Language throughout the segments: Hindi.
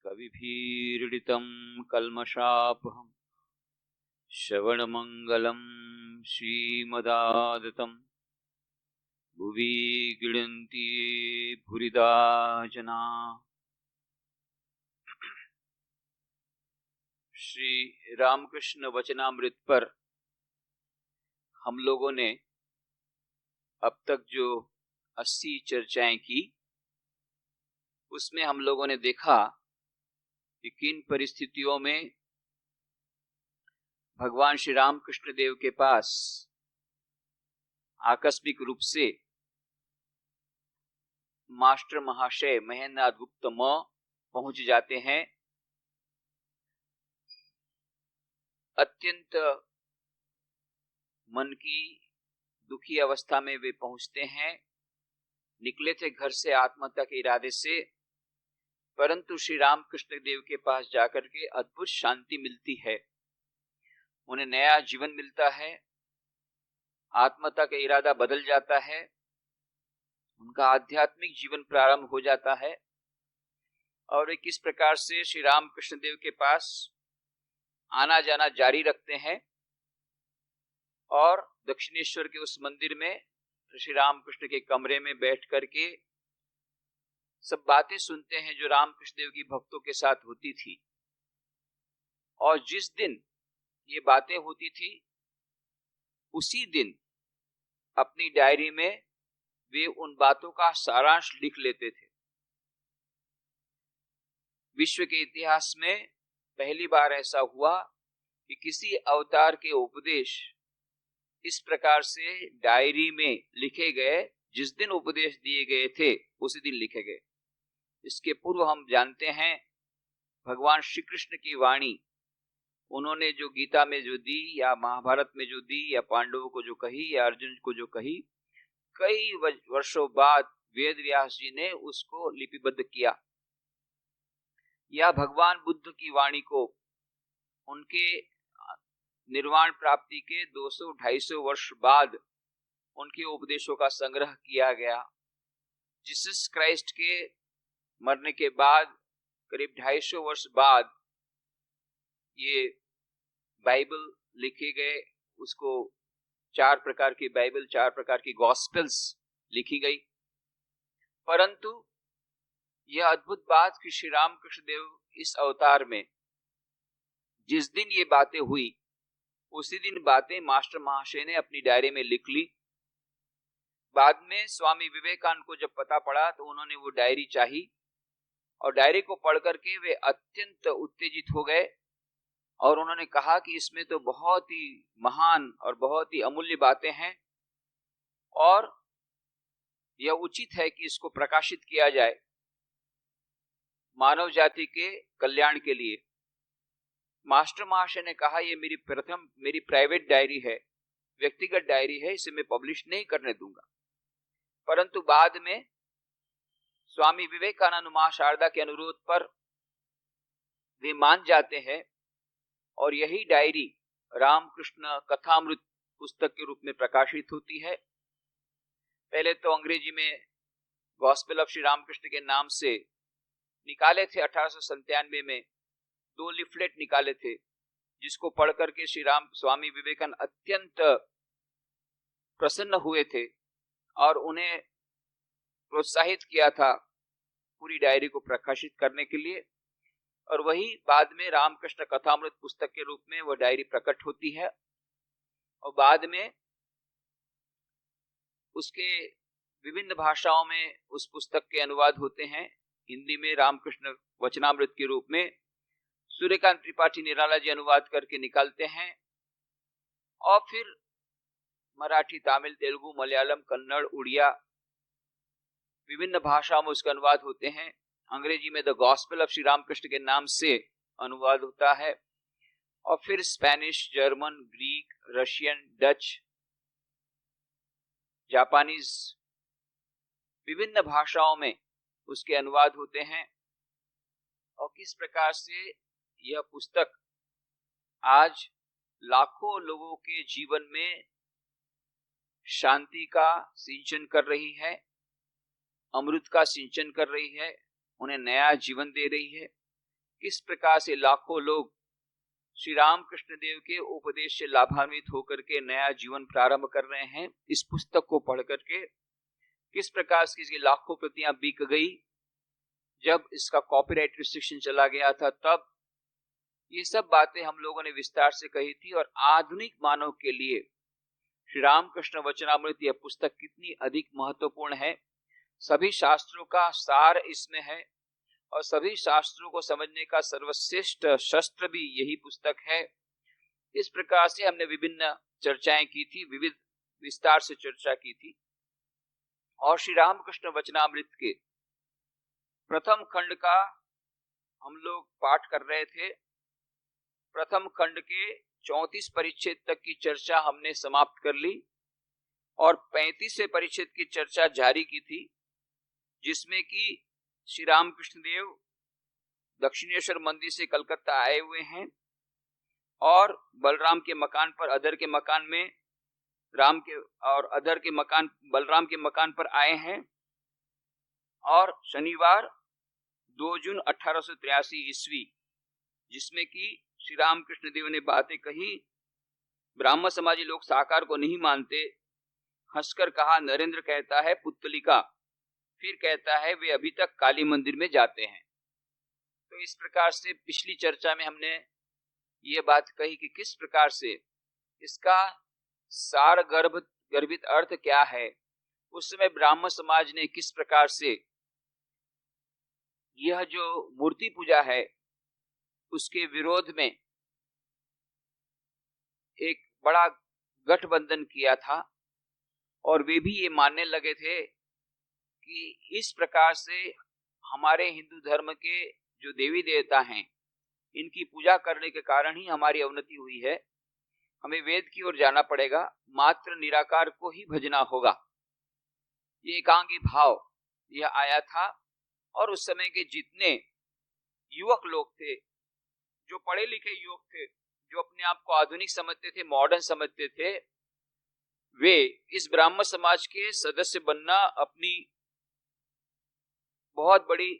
कविभिरीडितं कल्मषापहं श्रवणमङ्गलं श्रीमदादतं भुवि गृह्णन्ति भूरिदा जना। श्री रामकृष्ण वचनामृत पर हम लोगों ने अब तक जो 80 चर्चाएं की, उसमें हम लोगों ने देखा कि किन परिस्थितियों में भगवान श्री रामकृष्ण देव के पास आकस्मिक रूप से मास्टर महाशय महेंद्रनाथ गुप्त पहुंच जाते हैं। अत्यंत मन की दुखी अवस्था में वे पहुंचते हैं। निकले थे घर से आत्महत्या के इरादे से, परंतु श्री रामकृष्ण देव के पास जाकर के अद्भुत शांति मिलती है, उन्हें नया जीवन मिलता है, आत्महत्या का इरादा बदल जाता है, उनका आध्यात्मिक जीवन प्रारंभ हो जाता है और वे किस प्रकार से श्री रामकृष्ण देव के पास आना जाना जारी रखते हैं और दक्षिणेश्वर के उस मंदिर में श्री रामकृष्ण के कमरे में बैठ करके सब बातें सुनते हैं जो रामकृष्ण देव की भक्तों के साथ होती थी। और जिस दिन ये बातें होती थी उसी दिन अपनी डायरी में वे उन बातों का सारांश लिख लेते थे। विश्व के इतिहास में पहली बार ऐसा हुआ कि किसी अवतार के उपदेश इस प्रकार से डायरी में लिखे गए, जिस दिन उपदेश दिए गए थे उसी दिन लिखे गए। इसके पूर्व हम जानते हैं भगवान श्री कृष्ण की वाणी उन्होंने जो गीता में जो दी या महाभारत में जो दी या पांडवों को जो कही या अर्जुन को जो कही, कई वर्षों बाद वेद व्यास जी ने उसको लिपिबद्ध किया। या भगवान बुद्ध की वाणी को उनके निर्वाण प्राप्ति के 200-250 वर्ष बाद उनके उपदेशों का संग्रह किया गया। जीसस क्राइस्ट के मरने के बाद करीब 250 वर्ष बाद ये बाइबल लिखे गए। उसको 4 प्रकार की बाइबल, 4 प्रकार की गॉस्पेल्स लिखी गई। परंतु यह अद्भुत बात कि श्री रामकृष्ण देव इस अवतार में जिस दिन ये बातें हुई उसी दिन बातें मास्टर महाशय ने अपनी डायरी में लिख ली। बाद में स्वामी विवेकानंद को जब पता पड़ा तो उन्होंने वो डायरी चाही और डायरी को पढ़ करके वे अत्यंत उत्तेजित हो गए और उन्होंने कहा कि इसमें तो बहुत ही महान और बहुत ही अमूल्य बातें हैं और यह उचित है कि इसको प्रकाशित किया जाए मानव जाति के कल्याण के लिए। मास्टर महाशय ने कहा ये मेरी प्राइवेट डायरी है, व्यक्तिगत डायरी है, इसे मैं पब्लिश नहीं करने दूंगा। परंतु बाद में स्वामी विवेकानंद मां शारदा के अनुरोध पर वे मान जाते हैं और यही डायरी रामकृष्ण कथामृत पुस्तक के रूप में प्रकाशित होती है। पहले तो अंग्रेजी में गॉस्पेल ऑफ श्री रामकृष्ण के नाम से निकाले थे। 1897 में 2 लिफलेट निकाले थे, जिसको पढ़ करके श्री राम स्वामी विवेकानंद अत्यंत प्रसन्न हुए थे और उन्हें प्रोत्साहित किया था पूरी डायरी को प्रकाशित करने के लिए। और वही बाद में रामकृष्ण कथामृत पुस्तक के रूप में वह डायरी प्रकट होती है और बाद में उसके विभिन्न भाषाओं में उस पुस्तक के अनुवाद होते हैं। हिंदी में रामकृष्ण वचनामृत के रूप में सूर्यकांत त्रिपाठी निराला जी अनुवाद करके निकालते हैं और फिर मराठी, तमिल, तेलुगु, मलयालम, कन्नड़, उड़िया विभिन्न भाषाओं में उसका अनुवाद होते हैं। अंग्रेजी में the gospel of Shri Ramakrishna के नाम से अनुवाद होता है और फिर Spanish, German, Greek, Russian, Dutch, Japanese विभिन्न भाषाओं में उसके अनुवाद होते हैं। और किस प्रकार से यह पुस्तक आज लाखों लोगों के जीवन में शांति का सिंचन कर रही है, अमृत का सिंचन कर रही है, उन्हें नया जीवन दे रही है। किस प्रकार से लाखों लोग श्री राम कृष्ण देव के उपदेश से लाभान्वित होकर के नया जीवन प्रारंभ कर रहे हैं। इस पुस्तक को पढ़ करके किस प्रकार से इसकी लाखों प्रतियां बिक गई, जब इसका कॉपीराइट रिस्ट्रिक्शन चला गया था तब, ये सब बातें हम लोगों ने विस्तार से कही थी। और आधुनिक मानव के लिए श्री रामकृष्ण वचनामृत यह पुस्तक कितनी अधिक महत्वपूर्ण है, सभी शास्त्रों का सार इसमें है और सभी शास्त्रों को समझने का सर्वश्रेष्ठ शस्त्र भी यही पुस्तक है। इस प्रकार से हमने विभिन्न चर्चाएं की थी, विविध विस्तार से चर्चा की थी। और श्री रामकृष्ण वचनामृत के प्रथम खंड का हम लोग पाठ कर रहे थे। प्रथम खंड के 34 परिच्छेद तक की चर्चा हमने समाप्त कर ली और 35वें परिच्छेद की चर्चा जारी की थी, जिसमें कि श्री रामकृष्ण देव दक्षिणेश्वर मंदिर से कलकत्ता आए हुए हैं और बलराम के मकान पर, अधर के मकान में राम के और अधर के मकान बलराम के मकान पर आए हैं। और शनिवार 2 जून 1883 ईस्वी, जिसमें कि श्री रामकृष्ण देव ने बातें कही, ब्राह्मण समाजी लोग साकार को नहीं मानते, हंसकर कहा नरेंद्र कहता है पुतलिका, फिर कहता है वे अभी तक काली मंदिर में जाते हैं। तो इस प्रकार से पिछली चर्चा में हमने ये बात कही कि किस प्रकार से इसका सार गर्भित अर्थ क्या है। उस समय ब्राह्मण समाज ने किस प्रकार से यह जो मूर्ति पूजा है उसके विरोध में एक बड़ा गठबंधन किया था और वे भी ये मानने लगे थे कि इस प्रकार से हमारे हिंदू धर्म के जो देवी देवता हैं इनकी पूजा करने के कारण ही हमारी अवनति हुई है, हमें वेद की ओर जाना पड़ेगा, मात्र निराकार को ही भजना होगा। ये एकांगी भाव यह आया था। और उस समय के जितने युवक लोग थे, जो पढ़े लिखे युवक थे, जो अपने आप को आधुनिक समझते थे, मॉडर्न समझते थे, वे इस ब्राह्मण समाज के सदस्य बनना अपनी बहुत बड़ी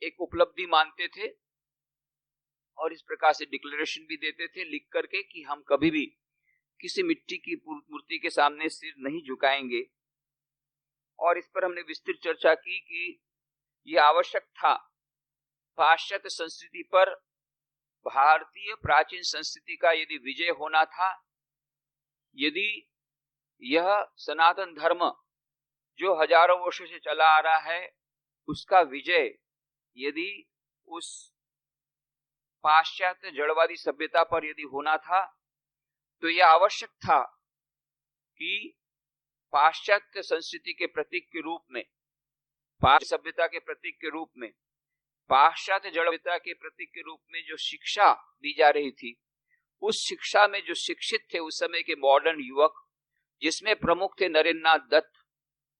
एक उपलब्धि मानते थे और इस प्रकार से डिक्लेरेशन भी देते थे लिख करके कि हम कभी भी किसी मिट्टी की मूर्ति के सामने सिर नहीं झुकाएंगे। और इस पर हमने विस्तृत चर्चा की कि यह आवश्यक था, पाश्चात्य संस्कृति पर भारतीय प्राचीन संस्कृति का यदि विजय होना था, यदि यह सनातन धर्म जो हजारों वर्षों से चला आ रहा है उसका विजय यदि उस पाश्चात्य जड़वादी सभ्यता पर यदि होना था, तो यह आवश्यक था कि पाश्चात्य संस्कृति के प्रतीक के रूप में, पाश्चात्य सभ्यता के प्रतीक के रूप में, पाश्चात्य जड़वादिता के प्रतीक के रूप में जो शिक्षा दी जा रही थी, उस शिक्षा में जो शिक्षित थे उस समय के मॉडर्न युवक, जिसमें प्रमुख थे नरेंद्रनाथ दत्त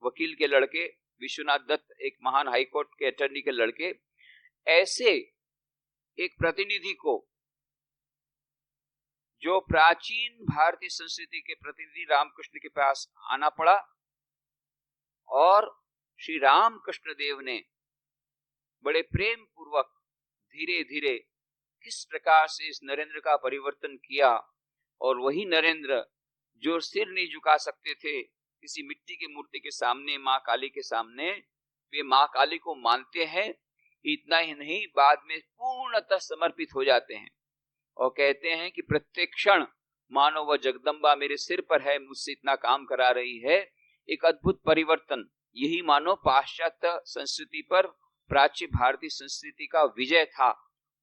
वकील के लड़के, विश्वनाथ दत्त एक महान हाईकोर्ट के अटर्नी के लड़के, ऐसे एक प्रतिनिधि को, जो प्राचीन भारतीय संस्कृति के प्रतिनिधि रामकृष्ण के पास आना पड़ा। और श्री रामकृष्ण देव ने बड़े प्रेम पूर्वक धीरे धीरे किस प्रकार से इस नरेंद्र का परिवर्तन किया। और वही नरेंद्र जो सिर नहीं झुका सकते थे किसी मिट्टी की मूर्ति के सामने, मां काली के सामने, वे मां काली को मानते हैं। इतना ही नहीं, बाद में पूर्णतः समर्पित हो जाते हैं और कहते हैं कि प्रत्येक क्षण मानो वह जगदम्बा मेरे सिर पर है, मुझसे इतना काम करा रही है। एक अद्भुत परिवर्तन, यही मानो पाश्चात्य संस्कृति पर प्राचीन भारतीय संस्कृति का विजय था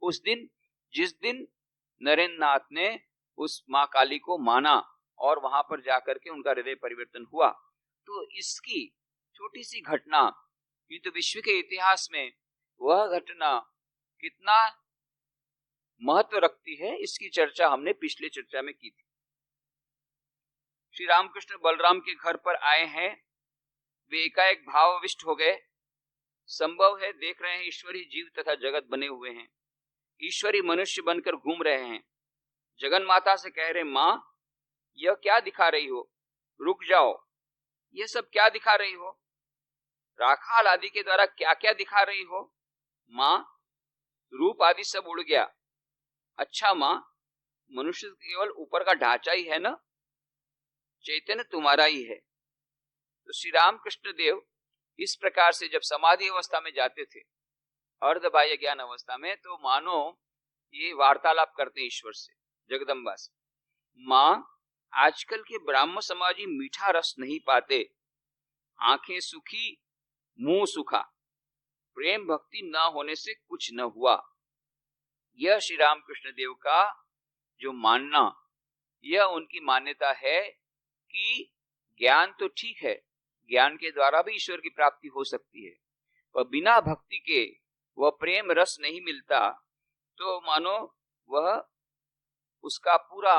उस दिन, जिस दिन नरेंद्रनाथ ने उस मां काली को माना और वहां पर जाकर के उनका हृदय परिवर्तन हुआ। तो इसकी छोटी सी घटना, ये तो विश्व के इतिहास में वह घटना कितना महत्व रखती है, इसकी चर्चा हमने पिछले चर्चा में की थी। श्री रामकृष्ण बलराम के घर पर आए हैं, वे एकाएक भावाविष्ट हो गए। संभव है, देख रहे हैं ईश्वरी जीव तथा जगत बने हुए हैं, ईश्वरी मनुष्य बनकर घूम रहे हैं। जगन माता से कह रहे, मां यह क्या दिखा रही हो, रुक जाओ, यह सब क्या दिखा रही हो, राखाल आदि के द्वारा क्या क्या दिखा रही हो। मां रूप आदि सब उड़ गया। अच्छा माँ, मनुष्य केवल ऊपर का ढांचा ही है ना, चैतन्य तुम्हारा ही है। तो श्री रामकृष्ण देव इस प्रकार से जब समाधि अवस्था में जाते थे, अर्धबाह्य ज्ञान अवस्था में, तो मानो ये वार्तालाप करते ईश्वर से, जगदम्बा से। माँ, आजकल के ब्राह्मण समाजी मीठा रस नहीं पाते, आंखें सुखी मुंह सुखा, प्रेम भक्ति न होने से कुछ न हुआ। यह श्री रामकृष्ण देव का जो मानना, यह उनकी मान्यता है कि ज्ञान तो ठीक है, ज्ञान के द्वारा भी ईश्वर की प्राप्ति हो सकती है, पर बिना भक्ति के वह प्रेम रस नहीं मिलता, तो मानो वह उसका पूरा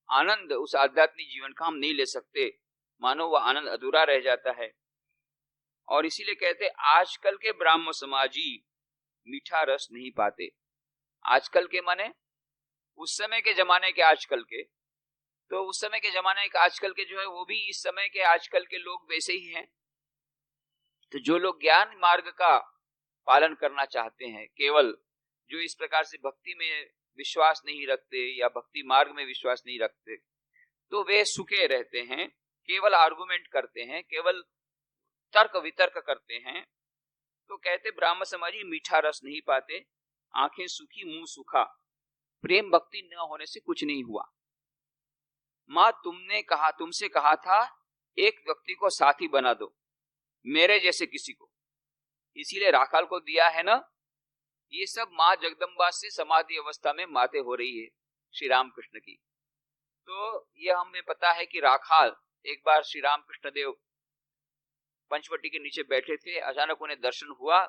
आनंद उस आध्यात्मिक जीवन का हम नहीं ले सकते, मानो वह आनंद अधूरा रह जाता है। और इसीलिए कहते आजकल के ब्राह्मण समाजी मीठा रस नहीं पाते। आजकल के माने उस समय के जमाने के आजकल के, तो उस समय के जमाने के आजकल के जो है वो भी इस समय के आजकल के लोग वैसे ही हैं। तो जो लोग ज्ञान मार्ग का पालन करना चाहते हैं, केवल जो इस प्रकार से भक्ति में विश्वास नहीं रखते या भक्ति मार्ग में विश्वास नहीं रखते, तो वे सुखे रहते हैं, केवल आर्गुमेंट करते हैं, केवल तर्क वितर्क करते हैं। तो कहते ब्राह्मण समाजी मीठा रस नहीं पाते, आंखें सूखी मुंह सूखा, प्रेम भक्ति न होने से कुछ नहीं हुआ। माँ, तुमसे कहा था एक व्यक्ति को साथी बना दो, मेरे जैसे किसी को, इसीलिए राखाल को दिया है ना। ये सब माँ जगदम्बा से समाधि अवस्था में माते हो रही है श्री रामकृष्ण की। तो यह हमें पता है कि राखाल, एक बार श्री रामकृष्ण देव पंचवटी के नीचे बैठे थे, अचानक उन्हें दर्शन हुआ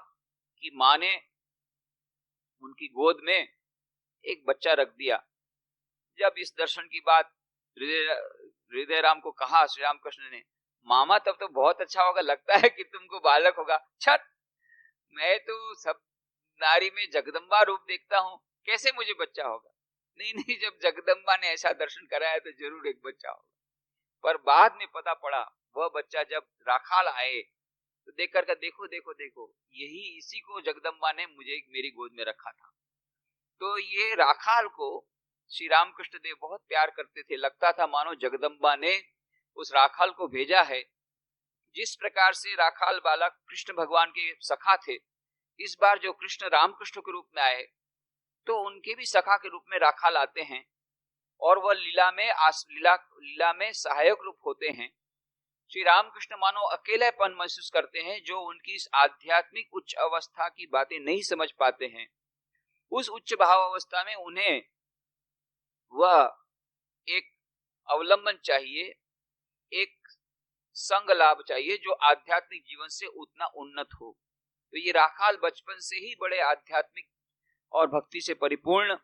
कि माँ ने उनकी गोद में एक बच्चा रख दिया। जब इस दर्शन की बात हृदय राम को कहा श्री रामकृष्ण ने, मामा तब तो बहुत अच्छा होगा, लगता है कि तुमको बालक होगा। छट, मैं तो सब नारी में जगदम्बा रूप देखता हूँ, कैसे मुझे बच्चा होगा। नहीं, जब जगदम्बा ने ऐसा दर्शन कराया तो जरूर एक बच्चा होगा। पर बाद में पता पड़ा वह बच्चा जब राखाल आए तो देख कर देखो देखो देखो, यही इसी को जगदम्बा ने मुझे मेरी गोद में रखा था। तो ये राखाल को श्री रामकृष्ण देव बहुत प्यार करते थे, लगता था मानो जगदम्बा ने उस राखाल को भेजा है। जिस प्रकार से राखाल बालक कृष्ण भगवान के सखा थे, इस बार जो कृष्ण रामकृष्ण के रूप में आए तो उनके भी सखा के रूप में राखाल आते हैं, और वह लीला में सहायक रूप होते हैं। श्री रामकृष्ण मानो अकेलेपन महसूस करते हैं, जो उनकी इस आध्यात्मिक उच्च अवस्था की बातें नहीं समझ पाते हैं। उस उच्च भाव अवस्था में उन्हें वह एक अवलंबन चाहिए, एक संग लाभ चाहिए जो आध्यात्मिक जीवन से उतना उन्नत हो। तो ये राखाल बचपन से ही बड़े आध्यात्मिक और भक्ति से परिपूर्ण,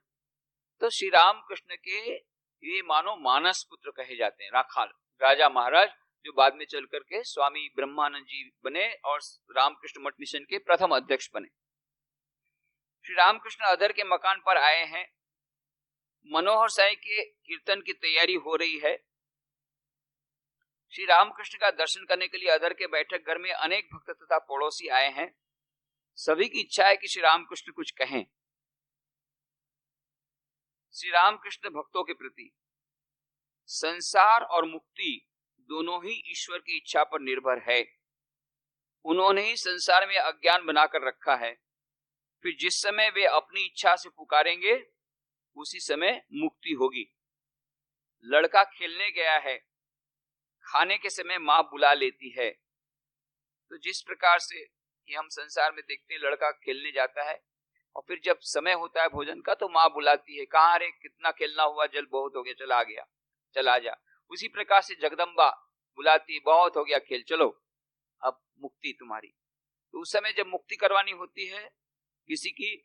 तो श्री रामकृष्ण के ये मानो मानस पुत्र कहे जाते हैं राखाल, राजा महाराज, जो बाद में चल करके स्वामी ब्रह्मानंद जी बने और रामकृष्ण मठ मिशन के प्रथम अध्यक्ष बने। श्री रामकृष्ण अदर के मकान पर आए हैं, मनोहर साई के कीर्तन की तैयारी हो रही है। श्री रामकृष्ण का दर्शन करने के लिए अदर के बैठक घर में अनेक भक्त तथा पड़ोसी आए हैं। सभी की इच्छा है कि श्री रामकृष्ण कुछ कहें। श्री रामकृष्ण भक्तों के प्रति संसार और मुक्ति दोनों ही ईश्वर की इच्छा पर निर्भर है। उन्होंने ही संसार में अज्ञान बनाकर रखा है, फिर जिस समय वे अपनी इच्छा से पुकारेंगे उसी समय मुक्ति होगी। लड़का खेलने गया है, खाने के समय माँ बुला लेती है। तो जिस प्रकार से ये हम संसार में देखते हैं, लड़का खेलने जाता है और फिर जब समय होता है भोजन का तो माँ बुलाती है, कहाँ रे, कितना खेलना हुआ, जल बहुत हो गया, चला गया, चला जा। उसी प्रकार से जगदम्बा बुलाती है, बहुत हो गया खेल, चलो अब मुक्ति तुम्हारी। तो उस समय जब मुक्ति करवानी होती है किसी की,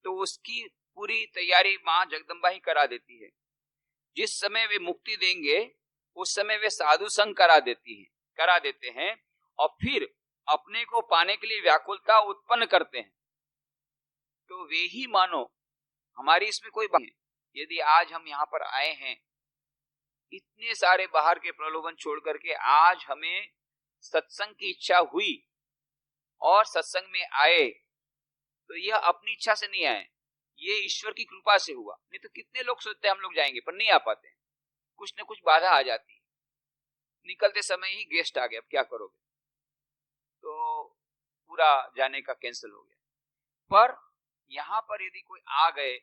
तो उसकी पूरी तैयारी माँ जगदम्बा ही करा देती है। जिस समय वे मुक्ति देंगे उस समय वे साधु संग करा देते हैं और फिर अपने को पाने के लिए व्याकुलता उत्पन्न करते हैं। तो वे ही मानो हमारी इसमें कोई बात नहीं। यदि आज हम यहाँ पर आए हैं, इतने सारे बाहर के प्रलोभन छोड़ करके आज हमें सत्संग की इच्छा हुई और सत्संग में आए, तो यह अपनी इच्छा से नहीं आए, ये ईश्वर की कृपा से हुआ। नहीं तो कितने लोग सोचते हैं हम लोग जाएंगे पर नहीं आ पाते हैं, कुछ न कुछ बाधा आ जाती है। निकलते समय ही गेस्ट आ गए, अब क्या करोगे, तो पूरा जाने का कैंसिल हो गया। पर यहाँ पर यदि कोई आ गए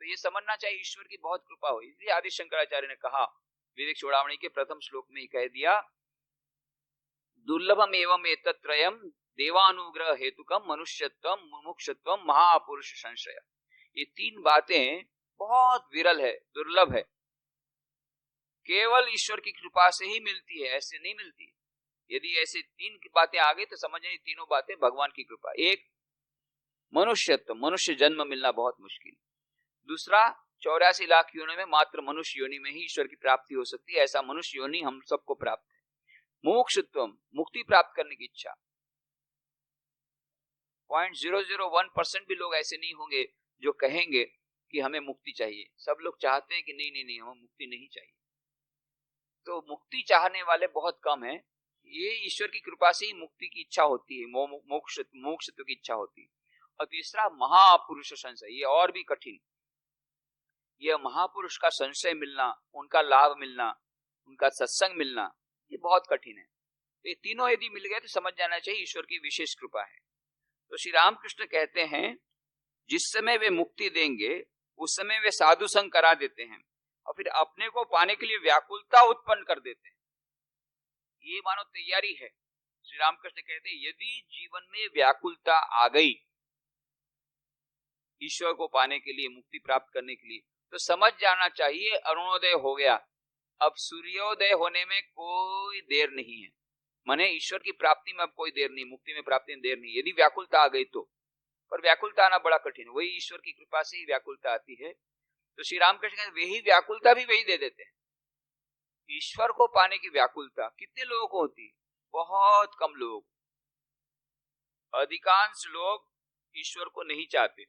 तो ये समझना चाहिए ईश्वर की बहुत कृपा हुई। इसलिए आदि शंकराचार्य ने कहा विवेक चूड़ामणि के प्रथम श्लोक में ही कह दिया, दुर्लभम एवं एतत्रयम देवानुग्रह हेतुकम मनुष्यत्वम मुमुक्षुत्वम महापुरुष संशय। ये तीन बातें बहुत विरल है, दुर्लभ है, केवल ईश्वर की कृपा से ही मिलती है, ऐसे नहीं मिलती। यदि ऐसे तीन बातें आ गई तो समझ तीनों बातें भगवान की कृपा। एक, मनुष्यत्व, मनुष्य जन्म मिलना बहुत मुश्किल। दूसरा, 84 लाख योनि में मात्र मनुष्य योनि में ही ईश्वर की प्राप्ति हो सकती है, ऐसा मनुष्य योनि हम सबको प्राप्त है। मोक्षत्व, मुक्ति प्राप्त करने की इच्छा। 0.001% भी लोग ऐसे नहीं होंगे जो कहेंगे कि हमें मुक्ति चाहिए। सब लोग चाहते हैं कि नहीं नहीं नहीं, हमें मुक्ति नहीं चाहिए। तो मुक्ति चाहने वाले बहुत कम हैं। ये ईश्वर की कृपा से ही मुक्ति की इच्छा होती है, मोक्षत्व की इच्छा होती है। और तीसरा, महापुरुष संशय, ये और भी कठिन। यह महापुरुष का संशय मिलना, उनका लाभ मिलना, उनका सत्संग मिलना, ये बहुत कठिन है। तो ये तीनों यदि मिल गए तो समझ जाना चाहिए ईश्वर की विशेष कृपा है। तो श्री रामकृष्ण कहते हैं जिस समय वे मुक्ति देंगे उस समय वे साधु संग करा देते हैं और फिर अपने को पाने के लिए व्याकुलता उत्पन्न कर देते हैं। ये मानो तैयारी है। श्री रामकृष्ण कहते हैं यदि जीवन में व्याकुलता आ गई ईश्वर को पाने के लिए, मुक्ति प्राप्त करने के लिए, तो समझ जाना चाहिए अरुणोदय हो गया, अब सूर्योदय होने में कोई देर नहीं है। माने ईश्वर की प्राप्ति में अब कोई देर नहीं, मुक्ति में प्राप्ति में देर नहीं, यदि व्याकुलता आ गई तो। पर व्याकुलता आना बड़ा कठिन है, वही ईश्वर की कृपा से ही व्याकुलता आती है। तो श्री रामकृष्ण कहते वही व्याकुलता भी वही दे देते हैं। ईश्वर को पाने की व्याकुलता कितने लोगों को होती है? बहुत कम लोग। अधिकांश लोग ईश्वर को नहीं चाहते,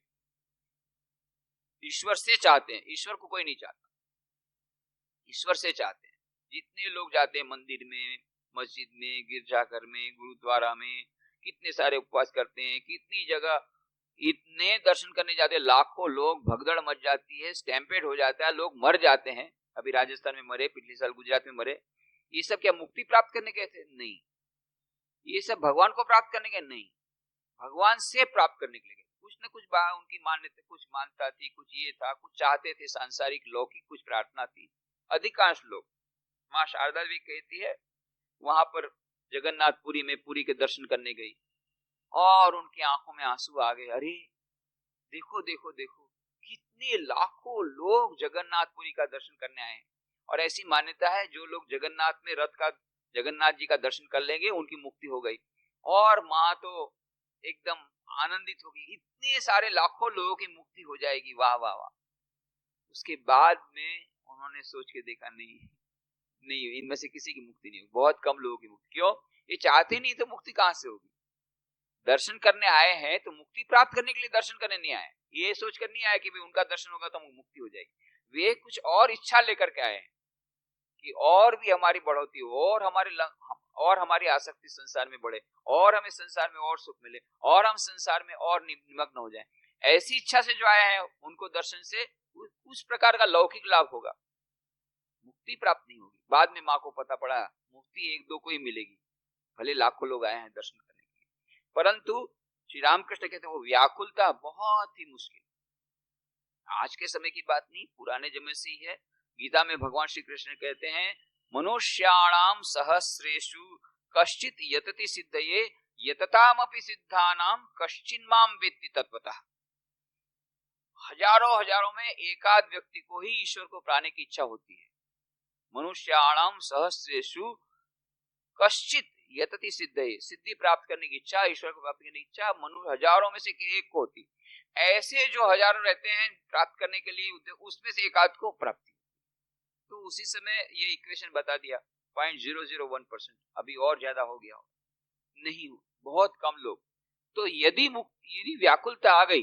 ईश्वर से चाहते हैं। ईश्वर को कोई नहीं चाहता, ईश्वर से चाहते हैं। जितने लोग जाते हैं मंदिर में, मस्जिद में, गिरजाघर में, गुरुद्वारा में, कितने सारे उपवास करते हैं, कितनी जगह इतने दर्शन करने जाते हैं, लाखों लोग, भगदड़ मच जाती है, स्टैम्पेड हो जाता है, लोग मर जाते हैं। अभी राजस्थान में मरे, पिछले साल गुजरात में मरे। ये सब क्या मुक्ति प्राप्त करने गए थे? नहीं। ये सब भगवान को प्राप्त करने के नहीं, भगवान से प्राप्त करने के लिए। कुछ न कुछ उनकी मान्यता, कुछ मानता थी, कुछ ये था, कुछ चाहते थे सांसारिक लौकिक, कुछ प्रार्थना थी। अधिकांश लोग, माँ शारदा भी कहती है वहां पर जगन्नाथपुरी में पुरी के दर्शन करने गई और उनकी आंखों में आंसू आ गए। अरे देखो देखो देखो, कितने लाखों लोग जगन्नाथपुरी का दर्शन करने आए हैं। और ऐसी मान्यता है जो लोग जगन्नाथ में रथ का, जगन्नाथ जी का दर्शन कर लेंगे उनकी मुक्ति हो गई। और माँ तो एकदम आनंदित होगी, इतने सारे लाखों लोगों की मुक्ति हो जाएगी, वाह वाह वाह। उसके बाद में उन्होंने सोच के देखा, नहीं नहीं, इनमें से किसी की मुक्ति नहीं होगी, बहुत कम लोगों की मुक्ति। क्यों? ये चाहते नहीं तो मुक्ति कहां से होगी? दर्शन करने आए हैं तो मुक्ति प्राप्त करने के लिए दर्शन करने नहीं आए, ये सोचकर नहीं आए कि भाई उनका दर्शन होगा तो मुक्ति हो जाएगी। वे कुछ और इच्छा लेकर के आए हैं कि और भी हमारी बढ़ोतरी हो, और हमारी आसक्ति संसार में बढ़े, और हमें संसार में और सुख मिले, और हम संसार में और निमग्न हो जाएं। ऐसी इच्छा से जो आए हैं उनको दर्शन से उस प्रकार का लौकिक लाभ होगा, मुक्ति प्राप्त नहीं होगी। बाद में माँ को पता पड़ा मुक्ति एक दो को ही मिलेगी, भले लाखों लोग आए हैं दर्शन करने के लिए। परंतु श्री रामकृष्ण कहते हैं वो व्याकुलता बहुत ही मुश्किल, आज के समय की बात नहीं, पुराने जमाने से ही है। गीता में भगवान श्री कृष्ण कहते हैं मनुष्याणाम सहस्रेषु कश्चित यतति सिद्धये यततामपि सिद्धानाम कश्चिन्माम वेत्ति तत्वतः। हजारों हजारों में एकाध व्यक्ति को ही ईश्वर को पाने की इच्छा होती है। मनुष्याणाम सहस्रेषु कश्चित यतति सिद्धये, सिद्धि प्राप्त करने की इच्छा, ईश्वर को प्राप्त करने की इच्छा मनुष्य हजारों में से एक को होती। ऐसे जो हजारों रहते हैं प्राप्त करने के लिए, उसमें से एकाध को प्राप्ति। तो उसी समय ये इक्वेशन बता दिया 0.001%, अभी और ज्यादा हो गया नहीं, बहुत कम लोग। तो यदि व्याकुलता आ गई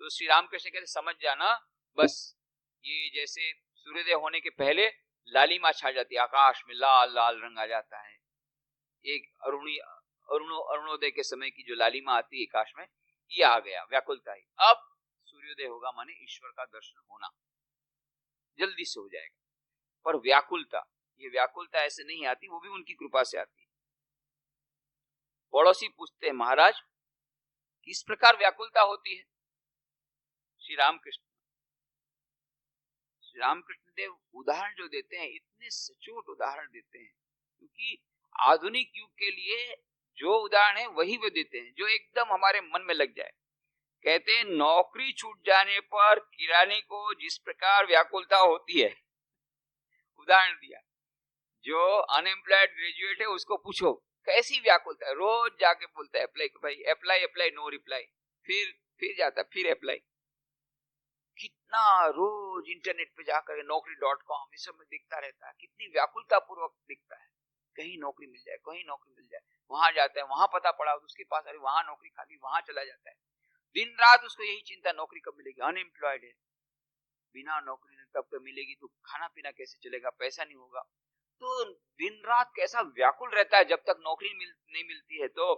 तो श्री रामकृष्ण कहते समझ जाना बस, ये जैसे सूर्योदय होने के पहले लालिमा छा जाती है, आकाश में लाल लाल रंग आ जाता है। एक अरुणोदय के समय की जो लालिमा आती है आकाश में, ये आ गया व्याकुलता ही। अब सूर्योदय होगा माने ईश्वर का दर्शन होना जल्दी से हो जाएगा। पर व्याकुलता, ये व्याकुलता ऐसे नहीं आती, वो भी उनकी कृपा से आती है। पड़ोसी पूछते हैं महाराज किस प्रकार व्याकुलता होती है? श्री रामकृष्ण देव उदाहरण जो देते हैं, इतने सचोट उदाहरण देते हैं, क्योंकि आधुनिक युग के लिए जो उदाहरण है वही वे देते हैं जो एकदम हमारे मन में लग जाए। कहते हैं नौकरी छूट जाने पर किरानी को जिस प्रकार व्याकुलता होती है, उदाहरण दिया, जो अनएम्प्लॉयड ग्रेजुएट है उसको पूछो कैसी व्याकुलता है, रोज जाके बोलता है अप्लाई भाई, अप्लाई नो रिप्लाई, फिर जाता फिर अप्लाई, कितना रोज इंटरनेट पे जाकर naukri.com इस सब में दिखता रहता है, कितनी व्याकुलता पूर्वक दिखता है, कहीं नौकरी मिल जाए, कहीं नौकरी मिल जाए, वहां जाता है, वहां पता पड़ा उसके पास, अरे वहां नौकरी खाली, वहां चला जाता है, दिन रात उसको यही चिंता नौकरी कब मिलेगी, अनएम्प्लॉयड है, बिना नौकरी ने तब तक मिलेगी तो खाना पीना कैसे चलेगा, पैसा नहीं होगा, तो दिन रात कैसा व्याकुल रहता है जब तक नौकरी नहीं मिलती है, तो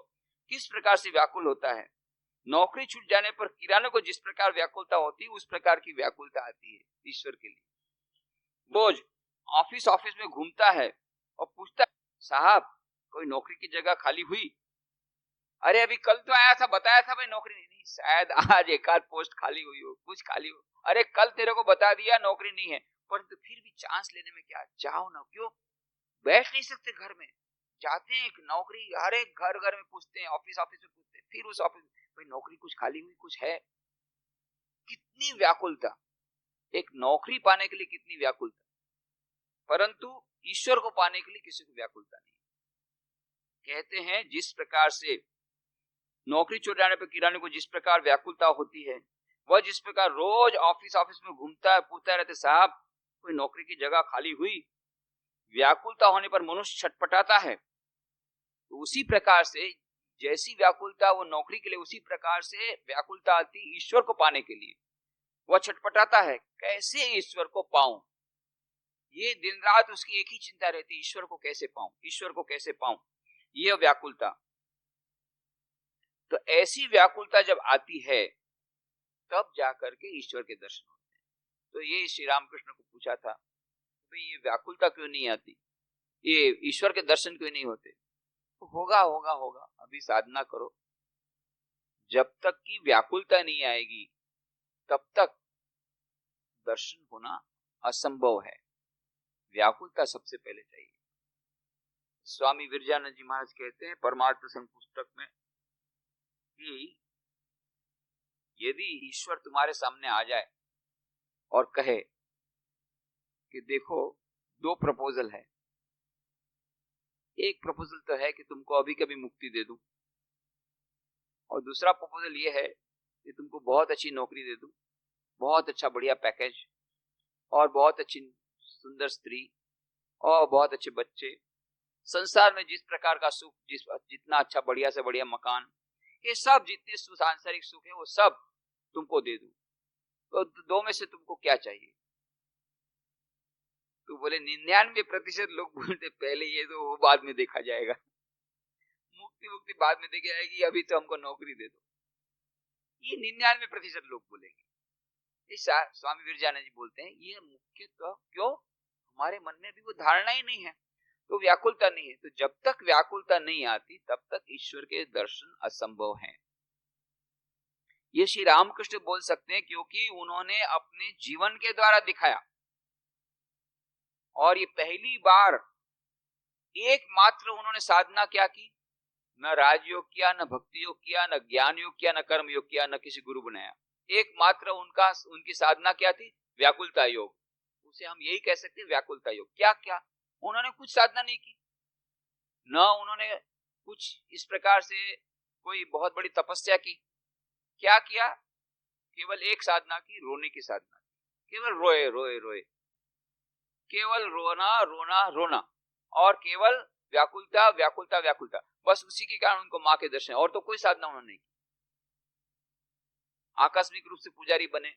किस प्रकार से व्याकुल होता है। नौकरी छूट जाने पर किराने को जिस प्रकार व्याकुलता होती है उस प्रकार की व्याकुलता आती है ईश्वर के लिए। बोझ ऑफिस में घूमता है और पूछता है साहब कोई नौकरी की जगह खाली हुई, अरे अभी कल तो आया था बताया था भाई नौकरी नहीं, शायद आज एक आध पोस्ट खाली हुई हो, कुछ खाली हो, अरे कल तेरे को बता दिया नौकरी नहीं है, परंतु फिर भी चांस लेने में क्या, जाओ ना, क्यों बैठ नहीं सकते घर में, जाते हैं एक नौकरी, हर एक घर में पूछते हैं, ऑफिस में पूछते हैं, फिर उस ऑफिस भाई नौकरी कुछ खाली हुई, कुछ है, कितनी व्याकुलता, एक नौकरी पाने के लिए कितनी व्याकुलता, परंतु ईश्वर को पाने के लिए किसी को व्याकुलता नहीं। कहते हैं जिस प्रकार से नौकरी छोड़ जाने पर किरानी को जिस प्रकार व्याकुलता होती है, वह जिस प्रकार रोज ऑफिस में घूमता है, पूछता रहता साहब कोई नौकरी की जगह खाली हुई, व्याकुलता होने पर मनुष्य छटपटाता है, तो उसी प्रकार से जैसी व्याकुलता वो नौकरी के लिए, उसी प्रकार से व्याकुलता आती ईश्वर को पाने के लिए, वह छटपटाता है कैसे ईश्वर को पाऊं, ये दिन रात उसकी एक ही चिंता रहती, ईश्वर को कैसे पाऊं, ईश्वर को कैसे पाऊं, यह व्याकुलता। तो ऐसी व्याकुलता जब आती है तब जाकर के ईश्वर के दर्शन होते हैं। तो ये श्री रामकृष्ण को पूछा था भाई ये व्याकुलता क्यों नहीं आती, ये ईश्वर के दर्शन क्यों नहीं होते, तो होगा होगा होगा, अभी साधना करो, जब तक की व्याकुलता नहीं आएगी तब तक दर्शन होना असंभव है, व्याकुलता सबसे पहले चाहिए। स्वामी विरजानंद जी महाराज कहते हैं परमार्थ संघ पुस्तक में कि यदि ईश्वर तुम्हारे सामने आ जाए और कहे कि देखो दो प्रपोजल है, एक प्रपोजल तो है कि तुमको अभी कभी मुक्ति दे दूं, और दूसरा प्रपोजल ये है कि तुमको बहुत अच्छी नौकरी दे दूं, बहुत अच्छा बढ़िया पैकेज, और बहुत अच्छी सुंदर स्त्री, और बहुत अच्छे बच्चे, संसार में जिस प्रकार का सुख, जितना अच्छा बढ़िया से बढ़िया मकान, ये सब जितने सांसारिक सुख है वो सब तुमको दे दूं, तो दो में से तुमको क्या चाहिए। तो बोले 99% लोग बोलते पहले ये तो वो बाद में देखा जाएगा, मुक्ति बाद में देखी जाएगी, अभी तो हमको नौकरी दे दो, ये 99% लोग बोलेंगे। स्वामी विरजानंद जी बोलते हैं ये मुख्य तो क्यों, हमारे मन में भी वो धारणा ही नहीं है, तो व्याकुलता नहीं है, तो जब तक व्याकुलता नहीं आती तब तक ईश्वर के दर्शन असंभव हैं। ये श्री रामकृष्ण बोल सकते हैं क्योंकि उन्होंने अपने जीवन के द्वारा दिखाया, और ये पहली बार एकमात्र उन्होंने साधना क्या की, न राजयोग किया, न भक्ति योग किया, न ज्ञान योग किया, न कर्म योग किया, न किसी गुरु बनाया, एकमात्र उनकी साधना क्या थी, व्याकुलता योग, उसे हम यही कह सकते हैं व्याकुलता योग। क्या क्या उन्होंने कुछ साधना नहीं की, न उन्होंने कुछ इस प्रकार से कोई बहुत बड़ी तपस्या की, क्या किया, केवल एक साधना की, रोने की साधना, केवल रोए रोए रोए, केवल रोना रोना रोना, और केवल व्याकुलता व्याकुलता व्याकुलता, बस उसी के कारण उनको मां के दर्शन, और तो कोई साधना उन्होंने नहीं की। आकस्मिक रूप से पुजारी बने,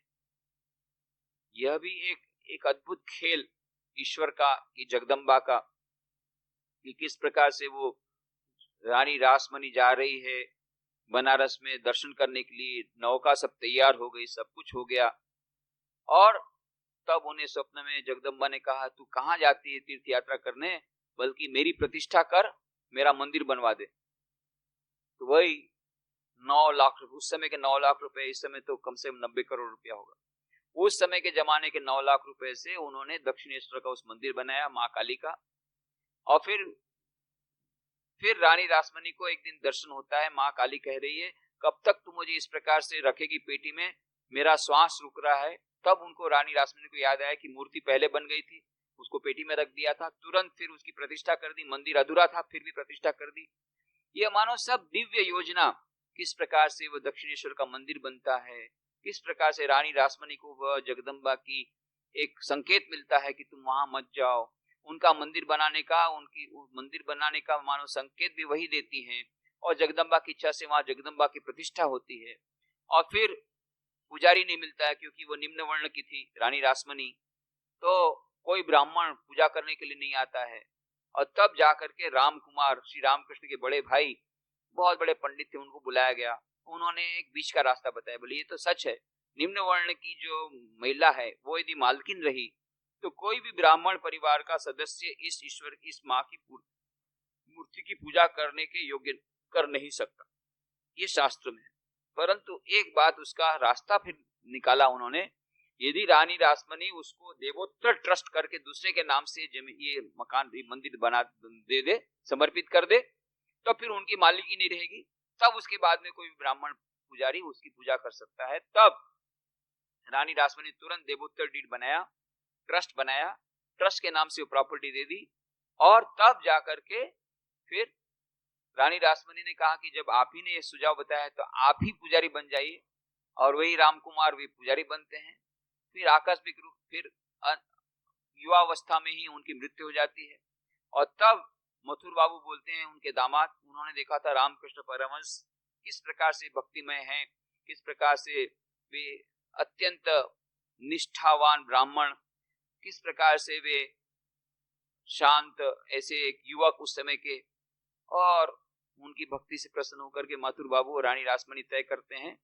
यह भी एक अद्भुत खेल ईश्वर का, कि जगदम्बा का, कि किस प्रकार से वो रानी रासमणी जा रही है, बनारस में दर्शन करने के लिए नौका सब तैयार हो गई, सब कुछ हो गया। और तब उन्हें स्वप्न में जगदम्बा ने कहा, तू कहाँ जाती है तीर्थ यात्रा करने, बल्कि मेरी प्रतिष्ठा कर, मेरा मंदिर बनवा दे। तो वही 9 लाख रुपए, उस समय के 9 लाख रुपए, इस समय तो कम से कम 90 करोड़ रुपया होगा। उस समय के जमाने के 9 लाख रुपए से उन्होंने दक्षिणेश्वर का उस मंदिर बनाया, माँ काली का। और फिर रानी रासमणी को एक दिन दर्शन होता है, माँ काली कह रही है, कब तक तू मुझे इस प्रकार से रखेगी पेटी में, मेरा श्वास रुक रहा है। तब उनको, रानी रासमणी को याद आया कि मूर्ति पहले बन गई थी, उसको पेटी में रख दिया था, तुरंत फिर उसकी प्रतिष्ठा कर दी, मंदिर अधूरा था फिर भी प्रतिष्ठा कर दी। ये मानो सब दिव्य योजना, किस प्रकार से वो दक्षिणेश्वर का मंदिर बनता है, किस प्रकार से रानी रासमणी को वह जगदम्बा की एक संकेत मिलता है कि तुम वहां मत जाओ। उनका मंदिर बनाने का, उनकी मंदिर बनाने का मानो संकेत भी वही देती हैं, और जगदम्बा की इच्छा से वहां जगदम्बा की प्रतिष्ठा होती है। और फिर पुजारी नहीं मिलता है, क्योंकि वो निम्न वर्ण की थी रानी रासमणी, तो कोई ब्राह्मण पूजा करने के लिए नहीं आता है। और तब जाकर के राम कुमार, श्री रामकृष्ण के बड़े भाई, बहुत बड़े पंडित थे, उनको बुलाया गया। उन्होंने एक बीच का रास्ता बताया, बोले ये तो सच है, निम्न वर्ण की जो महिला है वो यदि मालकिन रही तो कोई भी ब्राह्मण परिवार का सदस्य इस ईश्वर, इस माँ की मूर्ति की पूजा करने के योग्य कर नहीं सकता, ये शास्त्र में है। परंतु एक बात, उसका रास्ता फिर निकाला उन्होंने, यदि रानी रासमणी उसको देवोत्तर ट्रस्ट करके दूसरे के नाम से ये मकान, मंदिर बना दे, समर्पित कर दे, तो फिर उनकी मालिकी नहीं रहेगी। तब उसके बाद में कोई ब्राह्मण पुजारी उसकी पूजा कर सकता है। तब रानी रासमणी तुरंत देवोत्तर डीड बनाया, ट्रस्ट बनाया, ट्रस्ट के नाम से वो प्रॉपर्टी दे दी। और तब जाकर के फिर रानी रासमणी ने कहा कि जब आप ही ने ये सुझाव बताया है तो आप ही पुजारी बन जाइए। और वही राम कुमार वे पुजारी बनते हैं। फिर आकस्मिक रूप, फिर युवावस्था में ही उनकी मृत्यु हो जाती है। और तब मथुर बाबू बोलते हैं, उनके दामाद, उन्होंने देखा था रामकृष्ण परमहंस किस प्रकार से भक्तिमय हैं, किस प्रकार से वे अत्यंत निष्ठावान ब्राह्मण, किस प्रकार से वे शांत ऐसे एक युवक उस समय के। और उनकी भक्ति से प्रसन्न होकर के मथुर बाबू और रानी रासमणी तय करते हैं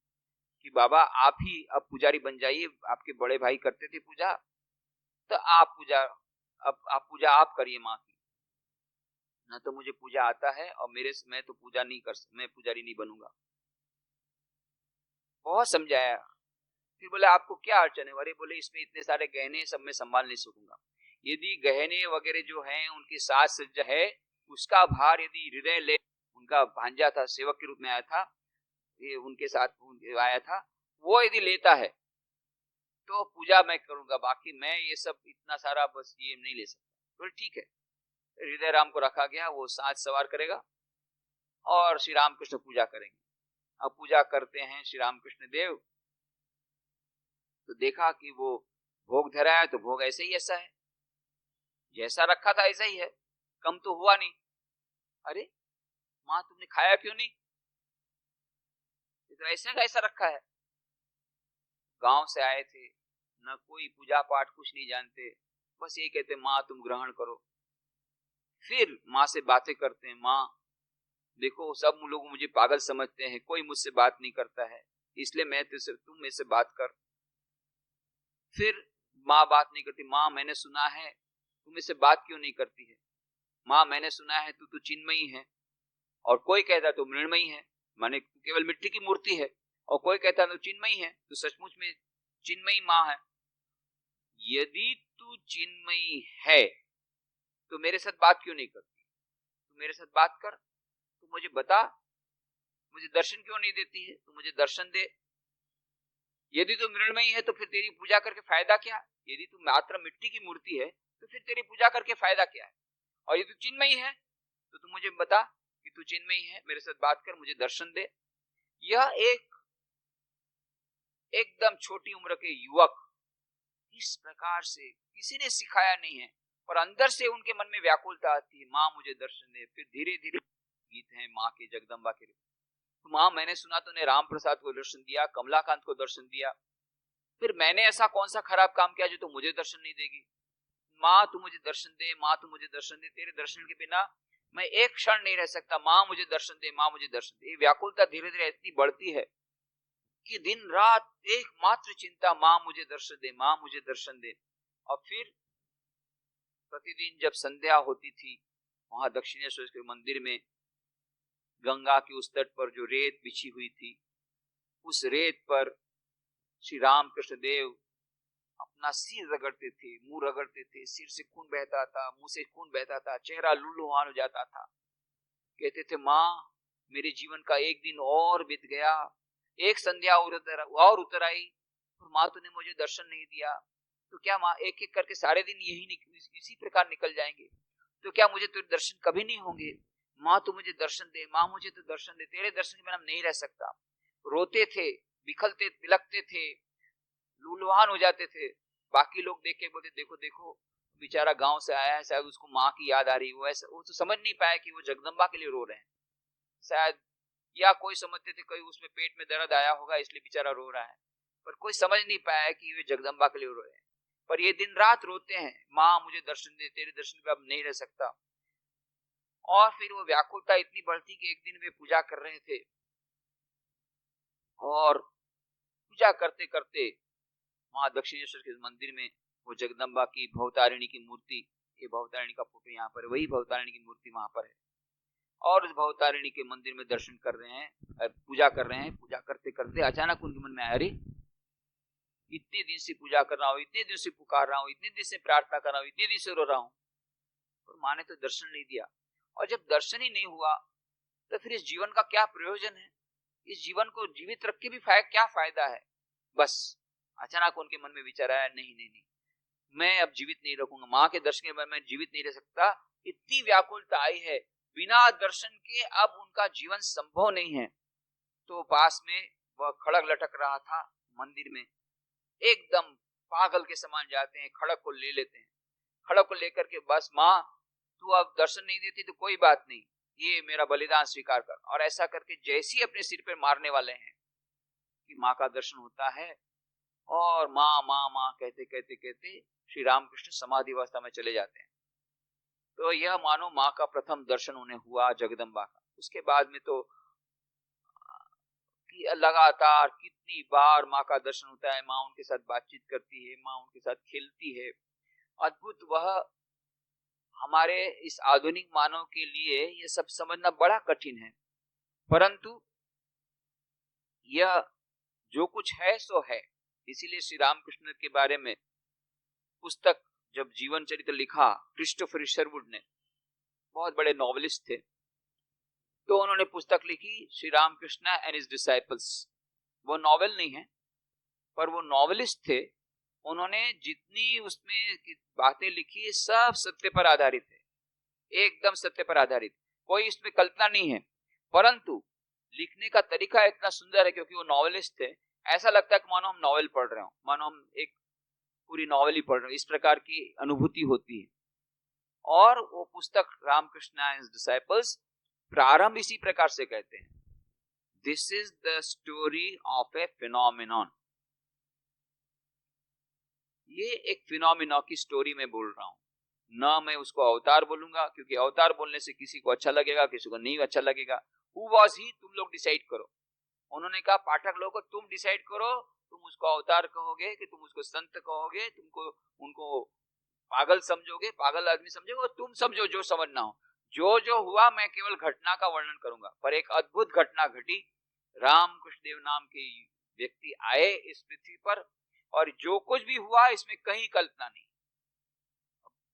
कि बाबा आप ही अब पुजारी बन जाइए, आपके बड़े भाई करते थे पूजा, तो आप पूजा, अब आप पूजा आप करिए माँ की, ना तो मुझे पूजा आता है और मैं तो पूजा नहीं कर सकता, मैं पुजारी नहीं बनूंगा। बहुत समझाया। फिर बोले आपको क्या अड़चन है? अरे बोले इसमें इतने सारे गहने, सब मैं संभाल नहीं सकूंगा। यदि गहने वगैरह जो हैं, उनकी साज सज्जा है, उसका भार यदि हृदय ले, उनका भांजा था, सेवक के रूप में आया था, ये उनके साथ आया था, वो यदि लेता है तो पूजा मैं करूंगा, बाकी मैं ये सब इतना सारा बस ये नहीं ले सकता। तो ठीक है, हृदय राम को रखा गया, वो साज सवार करेगा और श्री रामकृष्ण पूजा करेंगे। अब पूजा करते हैं श्री रामकृष्ण देव, तो देखा कि वो भोग धरा है, तो भोग ऐसे ही ऐसा है, जैसा रखा था ऐसा ही है, कम तो हुआ नहीं। अरे माँ तुमने खाया क्यों नहीं? तो ऐसा का ऐसा रखा है। गांव से आए थे, न कोई पूजा पाठ कुछ नहीं जानते, बस ये कहते माँ तुम ग्रहण करो। फिर माँ से बातें करते हैं, माँ देखो सब लोग मुझे पागल समझते हैं, कोई मुझसे बात नहीं करता है, इसलिए मैं तुम मेरे से बात कर। फिर माँ बात नहीं करती, माँ मैंने सुना है तुम मेरे बात क्यों नहीं करती है? माँ मैंने सुना है तू तो चिन्मयी है, और कोई कहता तो मृण्मयी है, माने केवल मिट्टी की मूर्ति है, और कोई कहता तो चिन्मयी है, तो सचमुच में चिन्मयी माँ है। यदि तू चिन्मयी है तो मेरे साथ बात क्यों नहीं करती? तू मेरे साथ बात कर, तू मुझे बता, मुझे दर्शन क्यों नहीं देती है? तू मुझे दर्शन दे। यदि तू मृण्मयी है तो फिर तेरी पूजा करके फायदा क्या? यदि तू मात्र मिट्टी की मूर्ति है तो फिर तेरी पूजा करके फायदा क्या है? और यदि तू चिन्मयी है तो तू मुझे बता कि तू चिन्मयी है, मेरे साथ बात कर, मुझे दर्शन दे। यह एकदम छोटी उम्र के युवक इस प्रकार से किसी ने सिखाया नहीं है, और अंदर से उनके मन में व्याकुलता आती है, माँ मुझे दर्शन दे। फिर धीरे धीरे गीत हैं माँ के, जगदम्बा के, तो माँ मैंने सुना तूने राम प्रसाद को दर्शन दिया, कमलाकांत को दर्शन दिया, फिर मैंने ऐसा कौन सा खराब काम किया जो तू मुझे दर्शन नहीं देगी? माँ तू मुझे दर्शन दे, माँ तू मुझे दर्शन दे, तेरे दर्शन के बिना मैं एक क्षण नहीं रह सकता, माँ मुझे दर्शन दे, माँ मुझे दर्शन दे। ये व्याकुलता धीरे धीरे इतनी बढ़ती है कि दिन रात एकमात्र चिंता, माँ मुझे दर्शन दे, माँ मुझे दर्शन दे। और फिर प्रतिदिन जब संध्या होती थी, वहां दक्षिणेश्वर के मंदिर में गंगा के उस तट पर जो रेत बिछी हुई थी, उस रेत पर श्री रामकृष्ण देव अपना सिर रगड़ते थे, मुंह रगड़ते थे, सिर से खून बहता था, मुंह से खून बहता था, चेहरा लुलुहान हो जाता था। कहते थे, माँ मेरे जीवन का एक दिन और बीत गया, एक संध्या और उतर आई, और माँ तूने मुझे दर्शन नहीं दिया। तो क्या माँ एक एक करके सारे दिन इसी प्रकार निकल जाएंगे? तो क्या मुझे तेरे दर्शन कभी नहीं होंगे? माँ तू मुझे दर्शन दे, माँ मुझे तो दर्शन दे, तेरे दर्शन के बिना नहीं रह सकता। रोते थे, बिखलते बिलखते थे, लूलवान हो जाते थे। बाकी लोग देख के बोलते, देखो देखो बेचारा गांव से आया है, शायद उसको माँ की याद आ रही है। वो तो समझ नहीं पाया कि वो जगदम्बा के लिए रो रहे हैं शायद, या कोई समझते थे कोई उसमें पेट में दर्द आया होगा इसलिए बेचारा रो रहा है, पर कोई समझ नहीं पाया कि वे जगदम्बा के लिए रो रहे हैं। पर ये दिन रात रोते हैं, माँ मुझे दर्शन दे, तेरे दर्शन पे अब नहीं रह सकता। और फिर वो व्याकुलता इतनी बढ़ती कि एक दिन वे पूजा कर रहे थे, और पूजा करते करते वहां दक्षिणेश्वर के मंदिर में वो जगदम्बा की भवतारिणी की मूर्ति, ये भवतारिणी का फोटो यहाँ पर है, वही भवतारिणी की मूर्ति वहां पर है। और उस भवतारिणी के मंदिर में दर्शन कर रहे हैं, पूजा कर रहे हैं। पूजा करते करते अचानक उनके मन में आया, अरे इतने दिन से पूजा कर रहा हूँ, इतने दिन से पुकार रहा हूँ, इतने दिन से प्रार्थना कर रहा हूँ, इतने दिन से रो रहा हूँ, और माँ ने तो दर्शन नहीं दिया। और जब दर्शन ही नहीं हुआ तो फिर इस जीवन का क्या प्रयोजन है? इस जीवन को जीवित रख के भी क्या फायदा है? बस अचानक उनके मन में विचार आया, नहीं नहीं नहीं, मैं अब जीवित नहीं रखूंगा, माँ के दर्शन के बाद मैं जीवित नहीं रह सकता। इतनी व्याकुलता आई है, बिना दर्शन के अब उनका जीवन संभव नहीं है। तो पास में वह खड़ग लटक रहा था मंदिर में, एकदम पागल के समान जाते हैं, खड़ग को ले लेते हैं। खड़ग को लेकर के, बस माँ तू अब दर्शन नहीं देती तो कोई बात नहीं, ये मेरा बलिदान स्वीकार कर। और ऐसा करके जैसे ही अपने सिर पर मारने वाले हैं कि माँ का दर्शन होता है, और माँ माँ माँ कहते कहते कहते श्री रामकृष्ण समाधि अवस्था में चले जाते हैं। तो यह मानो माँ का प्रथम दर्शन उन्हें हुआ, जगदम्बा का। उसके बाद में तो कि लगातार कितनी बार माँ का दर्शन होता है, माँ उनके साथ बातचीत करती है, माँ उनके साथ खेलती है। अद्भुत। वह हमारे इस आधुनिक मानव के लिए यह सब समझना बड़ा कठिन है, परंतु यह जो कुछ है सो है। इसीलिए श्री रामकृष्ण के बारे में पुस्तक, जब जीवन चरित्र लिखा क्रिस्टोफर शरवुड ने, बहुत बड़े नॉवेलिस्ट थे, तो उन्होंने पुस्तक लिखी Shri Ramakrishna and his disciples. वो नॉवेल नहीं है, पर वो नॉवेलिस्ट थे। उन्होंने जितनी उसमें बातें लिखी सब सत्य पर आधारित है, एकदम सत्य पर आधारित, कोई इसमें कल्पना नहीं है। परंतु लिखने का तरीका इतना सुंदर है, क्योंकि वो नॉवेलिस्ट थे, ऐसा लगता है कि मानो हम नॉवेल पढ़ रहे हो, मानो हम एक पूरी नॉवेल ही पढ़ रहे हो, इस प्रकार की अनुभूति होती है। और वो पुस्तक रामकृष्ण एंड हिज डिसाइपल्स प्रारंभ इसी प्रकार से कहते हैं, this is the story of A phenomenon. ये एक फिनोमिना की स्टोरी में बोल रहा हूं, ना मैं उसको अवतार बोलूंगा, क्योंकि अवतार बोलने से किसी को अच्छा लगेगा, किसी को नहीं अच्छा लगेगा। हु वाज ही, तुम लोग डिसाइड करो। उन्होंने कहा पाठक लोगों को तुम डिसाइड करो, तुम उसको अवतार कहोगे कि तुम उसको संत कहोगे, तुमको उनको पागल समझोगे, पागल आदमी समझोगे, और तुम समझो जो समझना हो। जो जो हुआ मैं केवल घटना का वर्णन करूंगा। पर एक अद्भुत घटना घटी। रामकृष्ण देव नाम के व्यक्ति आए इस पृथ्वी पर, और जो कुछ भी हुआ इसमें कहीं कल्पना नहीं।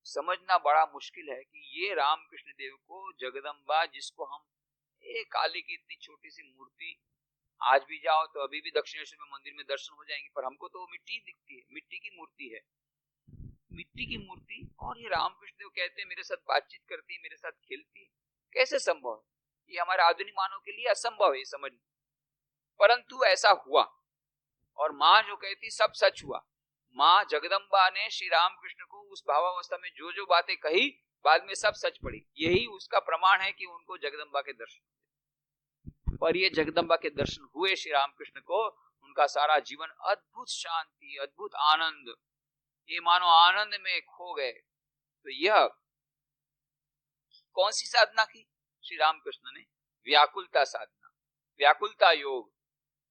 समझना बड़ा मुश्किल है कि ये रामकृष्ण देव को जगदम्बा, जिसको हम एक काली की इतनी छोटी सी मूर्ति, आज भी जाओ तो अभी भी दक्षिणेश्वर में मंदिर में दर्शन हो जाएंगे, पर हमको तो मिट्टी दिखती है, मिट्टी की मूर्ति है, मिट्टी की मूर्ति। और ये रामकृष्ण देव कहते हैं मेरे साथ बातचीत करती है, मेरे साथ खेलती है, कैसे संभव है? ये हमारे आधुनिक मानव के लिए असंभव है समझ। परंतु ऐसा हुआ, और माँ जो कहती सब सच हुआ। माँ जगदम्बा ने श्री रामकृष्ण को उस भावावस्था में जो जो बातें कही, बाद में सब सच पड़ी। यही उसका प्रमाण है कि उनको जगदम्बा के दर्शन। पर ये जगदम्बा के दर्शन हुए श्री रामकृष्ण को, उनका सारा जीवन अद्भुत शांति, अद्भुत आनंद, ये मानो आनंद में खो गए। तो यह कौन सी साधना की श्री रामकृष्ण ने? व्याकुलता साधना, व्याकुलता योग,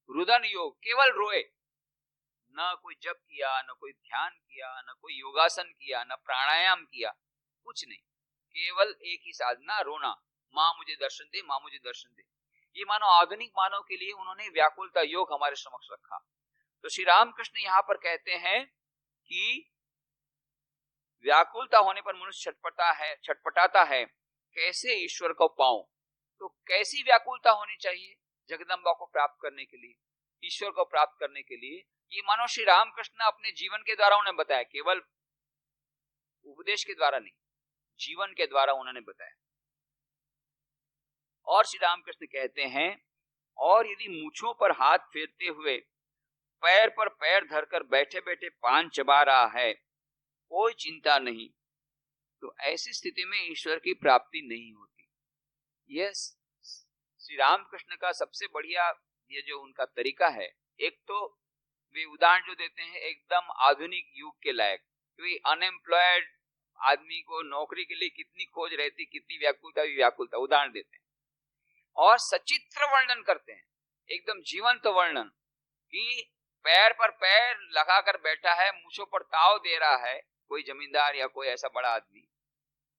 रुदन योग। केवल रोए, न कोई जप किया, न कोई ध्यान किया, न कोई योगासन किया, न प्राणायाम किया, कुछ नहीं, केवल एक ही साधना, रोना। माँ मुझे दर्शन दे, माँ मुझे दर्शन दे। ये मानो आधुनिक मानव के लिए उन्होंने व्याकुलता योग हमारे समक्ष रखा। तो श्री रामकृष्ण यहाँ पर कहते हैं कि व्याकुलता होने पर मनुष्य छटपटाता है, कैसे ईश्वर को पाऊं। तो कैसी व्याकुलता होनी चाहिए जगदम्बा को प्राप्त करने के लिए, ईश्वर को प्राप्त करने के लिए? ये मानो श्री रामकृष्ण अपने जीवन के द्वारा उन्हें बताया, केवल उपदेश के द्वारा नहीं, जीवन के द्वारा उन्होंने बताया। और श्री रामकृष्ण कहते हैं, और यदि मूंछों पर हाथ फेरते हुए पैर पर पैर धरकर बैठे बैठे पान चबा रहा है, कोई चिंता नहीं, तो ऐसी स्थिति में ईश्वर की प्राप्ति नहीं होती। यह श्री रामकृष्ण का सबसे बढ़िया ये जो उनका तरीका है। एक तो वे उदाहरण जो देते हैं एकदम आधुनिक युग के लायक, क्योंकि अनएम्प्लॉयड आदमी को नौकरी के लिए कितनी खोज रहती, कितनी व्याकुलता उदाहरण देते हैं। और सचित्र वर्णन करते हैं, एकदम जीवंत वर्णन, कि पैर पर पैर लगाकर बैठा है, मूंछों पर ताव दे रहा है कोई जमींदार या कोई ऐसा बड़ा आदमी,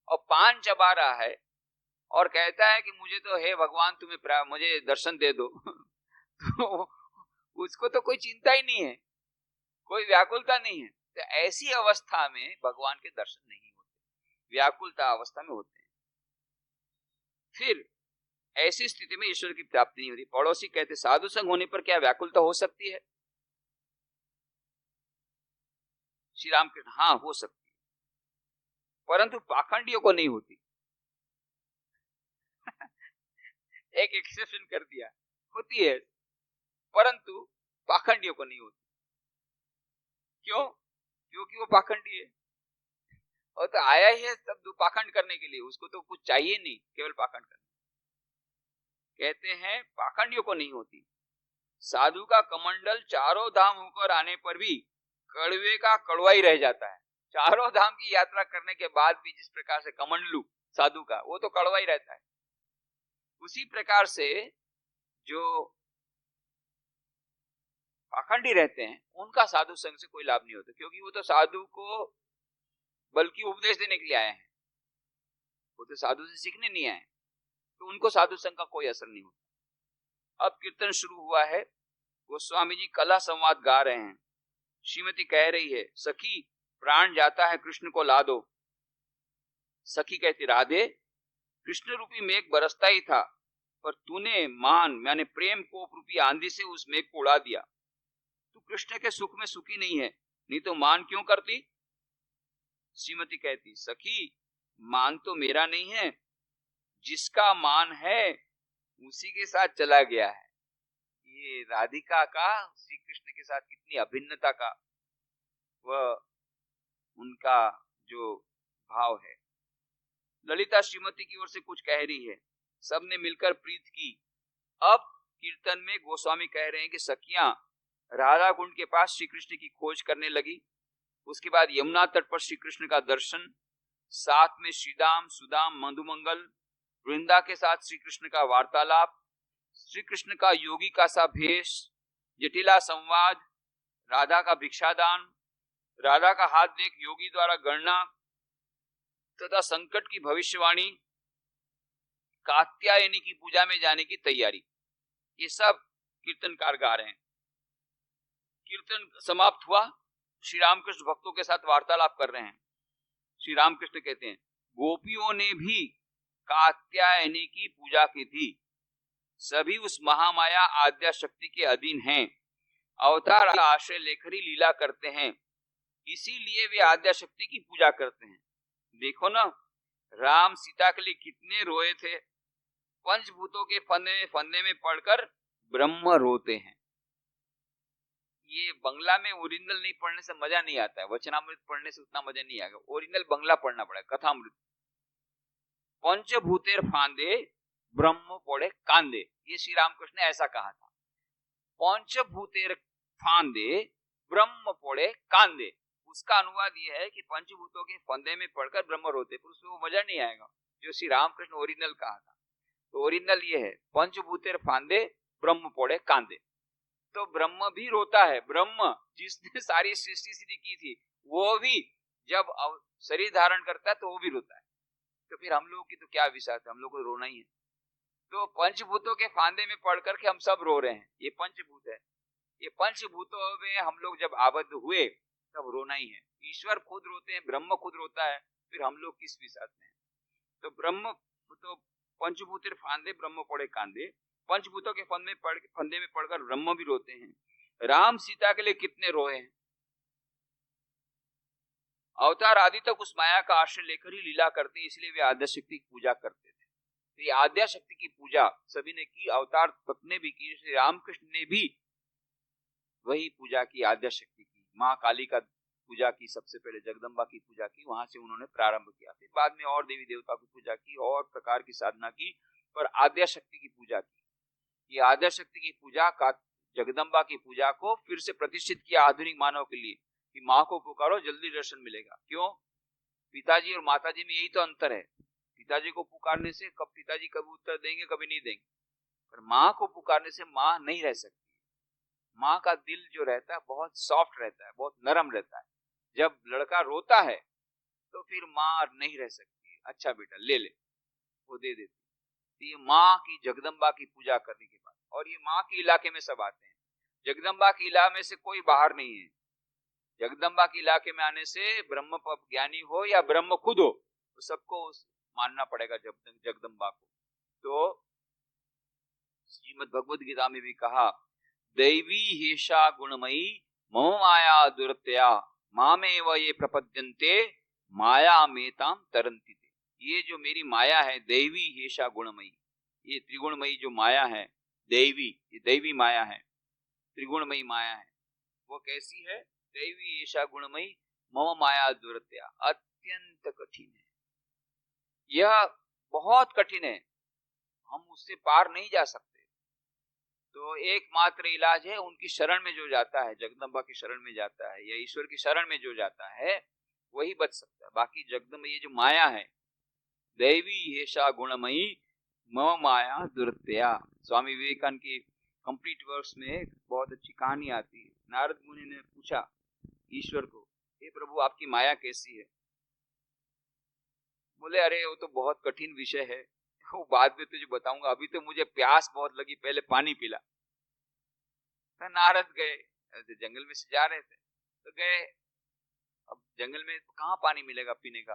और पान चबा रहा है और कहता है कि मुझे तो हे भगवान तुम्हें मुझे दर्शन दे दो। तो उसको तो कोई चिंता ही नहीं है, कोई व्याकुलता नहीं है। तो ऐसी अवस्था में भगवान के दर्शन नहीं होते, व्याकुलता अवस्था में होते हैं। फिर ऐसी स्थिति में ईश्वर की प्राप्ति नहीं होती। पड़ोसी कहते साधु संग होने पर क्या व्याकुलता हो सकती है? श्री राम कहते हाँ हो सकती है, परंतु पाखंडियों को नहीं होती। एक एक्सेप्शन कर दिया, होती है परंतु पाखंडियों को नहीं होती। क्यों? क्योंकि वो पाखंडी है, और तो आया ही है सब पाखंड करने के लिए, उसको तो कुछ चाहिए नहीं, केवल पाखंड करने। कहते हैं पाखंडियों को नहीं होती। साधु का कमंडल चारों धाम होकर आने पर भी कड़वे का कड़वा ही रह जाता है। चारों धाम की यात्रा करने के बाद भी जिस प्रकार से कमंडलू साधु का, वो तो कड़वा ही रहता है। उसी प्रकार से जो पाखंडी रहते हैं उनका साधु संग से कोई लाभ नहीं होता, क्योंकि वो तो साधु को बल्कि उपदेश देने के लिए आए हैं, वो तो साधु से सीखने नहीं आए, तो उनको साधु संग का कोई असर नहीं होता। अब कीर्तन शुरू हुआ है, गोस्वामी जी कला संवाद गा रहे हैं। श्रीमती कह रही है, सखी प्राण जाता है कृष्ण को ला दो। सखी कहती, राधे कृष्ण रूपी मेघ बरसता ही था, पर तूने मान यानी प्रेम कोप रूपी आंधी से उस मेघ को उड़ा दिया। तू कृष्ण के सुख में सुखी नहीं है, नहीं तो मान क्यों करती? श्रीमती कहती, सखी मान तो मेरा नहीं है, जिसका मान है उसी के साथ चला गया है। ये राधिका का श्री कृष्ण के साथ कितनी अभिन्नता का वह उनका जो भाव है। ललिता श्रीमती की ओर से कुछ कह रही है, सबने मिलकर प्रीत की। अब कीर्तन में गोस्वामी कह रहे हैं कि सखियां राधा कुंड के पास श्री कृष्ण की खोज करने लगी। उसके बाद यमुना तट पर श्री कृष्ण का दर्शन, साथ में श्रीदाम सुदाम मधुमंगल वृंदा के साथ श्री कृष्ण का वार्तालाप, श्री कृष्ण का योगी का सा भेष, जटिला संवाद, राधा का भिक्षादान, राधा का हाथ देख योगी द्वारा गणना तथा संकट की भविष्यवाणी, कात्यायनी की पूजा में जाने की तैयारी, ये सब कीर्तनकार गा रहे हैं। कीर्तन समाप्त हुआ, श्री रामकृष्ण भक्तों के साथ वार्तालाप कर रहे हैं। श्री रामकृष्ण कहते हैं, गोपियों ने भी कात्यायनी की पूजा की थी, सभी उस महामाया आद्या शक्ति के अधीन हैं, अवतार आश्रय लेकर ही लीला करते हैं, इसीलिए वे आद्या शक्ति की पूजा करते हैं। देखो ना, राम सीता के लिए कितने रोए थे, पंचभूतों के फंदे में पढ़कर ब्रह्म रोते हैं। ये बंगला में ओरिजिनल नहीं पढ़ने से मजा नहीं आता है, वचनामृत पढ़ने से उतना मजा नहीं आएगा, ओरिजिनल बंगला पढ़ना पड़ेगा। कथामृत, पंचभूतेर फांदे ब्रह्म पड़े कांदे, ये श्री रामकृष्ण ने ऐसा कहा था। पंचभूतेर फांदे ब्रह्म पड़े कांदे, उसका अनुवाद ये है कि पंचभूतों के फंदे में पड़कर ब्रह्म रोते, पर उसमें वो मजा नहीं आएगा। जो श्री रामकृष्ण ओरिजिनल कहा था। तो ओरिजिनल ये है, पंचभूतेर फांदे ब्रह्म पोड़े कांदे। तो ब्रह्म भी रोता है, ब्रह्म जिसने सारी सृष्टि सिद्धि की थी वो भी जब शरीर धारण करता है तो वो भी रोता है। तो फिर हम लोग की तो क्या विषय है, हम लोग को रोना ही है। तो पंचभूतों के फांदे में पड़ करके हम सब रो रहे हैं, ये पंचभूत है। ये पंचभूतों में हम लोग जब आबद्ध हुए तब रोना ही है। ईश्वर खुद रोते हैं, ब्रह्म खुद रोता है, फिर हम लोग किस विषय में हैं। तो ब्रह्म तो पंचभूतेर फांदे ब्रह्म पड़े कांदे, पंचभूतों के फंदे में पड़कर ब्रह्म भी रोते हैं। राम सीता के लिए कितने रोए हैं। अवतार आदि तक उस माया का आश्रय लेकर ही लीला करते हैं, इसलिए वे आद्या शक्ति की पूजा करते थे। तो ये आद्या शक्ति की पूजा सभी ने की, अवतार तक ने भी की, श्री रामकृष्ण ने भी वही पूजा की, आद्या शक्ति की। माँ काली का पूजा की, सबसे पहले जगदम्बा की पूजा की, वहां से उन्होंने प्रारंभ किया। फिर बाद में और देवी देवता की पूजा की और प्रकार की साधना की, पर आद्या शक्ति की पूजा की। ये आद्या शक्ति की पूजा का, जगदम्बा की पूजा को फिर से प्रतिष्ठित किया आधुनिक मानव के लिए कि माँ को पुकारो जल्दी दर्शन मिलेगा। क्यों? पिताजी और माताजी में यही तो अंतर है। पिताजी को पुकारने से कब पिताजी कभी उत्तर देंगे, कभी नहीं देंगे, पर माँ को पुकारने से माँ नहीं रह सकती। माँ का दिल जो रहता है बहुत सॉफ्ट रहता है, बहुत नरम रहता है। जब लड़का रोता है तो फिर माँ नहीं रह सकती, अच्छा बेटा ले ले, वो दे देती। तो ये माँ की, जगदम्बा की पूजा करने के बाद, और ये माँ के इलाके में सब आते हैं। जगदम्बा के इलाके में से कोई बाहर नहीं है। जगदम्बा के इलाके में आने से ब्रह्म ज्ञानी हो या ब्रह्म खुद हो, तो सबको मानना पड़ेगा जगदम्बा को। तो श्रीमद् भगवद गीता में भी कहा, दैवी हेषा गुणमयी मम माया दुरत्या मामेव ये प्रपद्यन्ते माया मेताम तरन्ति। ये जो मेरी माया है दैवी हेषा गुणमयी, ये त्रिगुणमयी जो माया है दैवी, ये दैवी माया है, त्रिगुणमयी माया है। वो कैसी है? दैवी हेषा गुणमयी मम माया दुरत्या, अत्यंत कठिन है, यह बहुत कठिन है, हम उससे पार नहीं जा सकते। तो एकमात्र इलाज है उनकी शरण में जो जाता है, जगदम्बा की शरण में जाता है या ईश्वर की शरण में जो जाता है वही बच सकता है। बाकी जगदम्बा ये जो माया है, दैवी हेषा गुणमयी मम माया दुरत्या। स्वामी विवेकानंद की कंप्लीट वर्क्स में बहुत अच्छी कहानी आती है। नारद मुनि ने पूछा ईश्वर को, हे प्रभु आपकी माया कैसी है? बोले अरे वो तो बहुत कठिन विषय है, वो बाद में तुझे बताऊंगा, अभी तो मुझे प्यास बहुत लगी, पहले पानी पिला। तो नारद गए, जंगल में से जा रहे थे तो गए, अब जंगल में कहाँ पानी मिलेगा पीने का,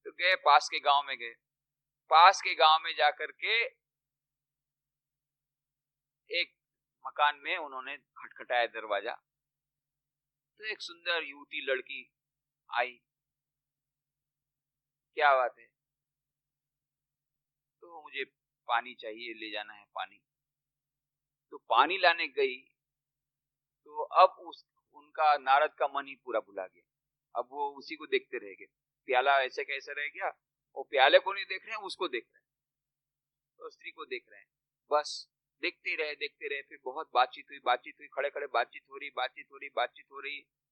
तो गए पास के गांव में गए। पास के गांव में जाकर के एक मकान में उन्होंने खटखटाया दरवाजा, तो एक सुंदर युवती लड़की आई। क्या बात है? तो मुझे पानी चाहिए, ले जाना है पानी। तो पानी लाने गई तो अब उनका नारद का मन ही पूरा भुला गया। अब वो उसी को देखते रह गए, प्याला ऐसे कैसे रह गया, वो प्याले को नहीं देख रहे हैं, उसको देख रहे हैं, तो स्त्री को देख रहे हैं, बस देखते रहे। फिर बहुत बातचीत हुई, खड़े खड़े बातचीत हो रही,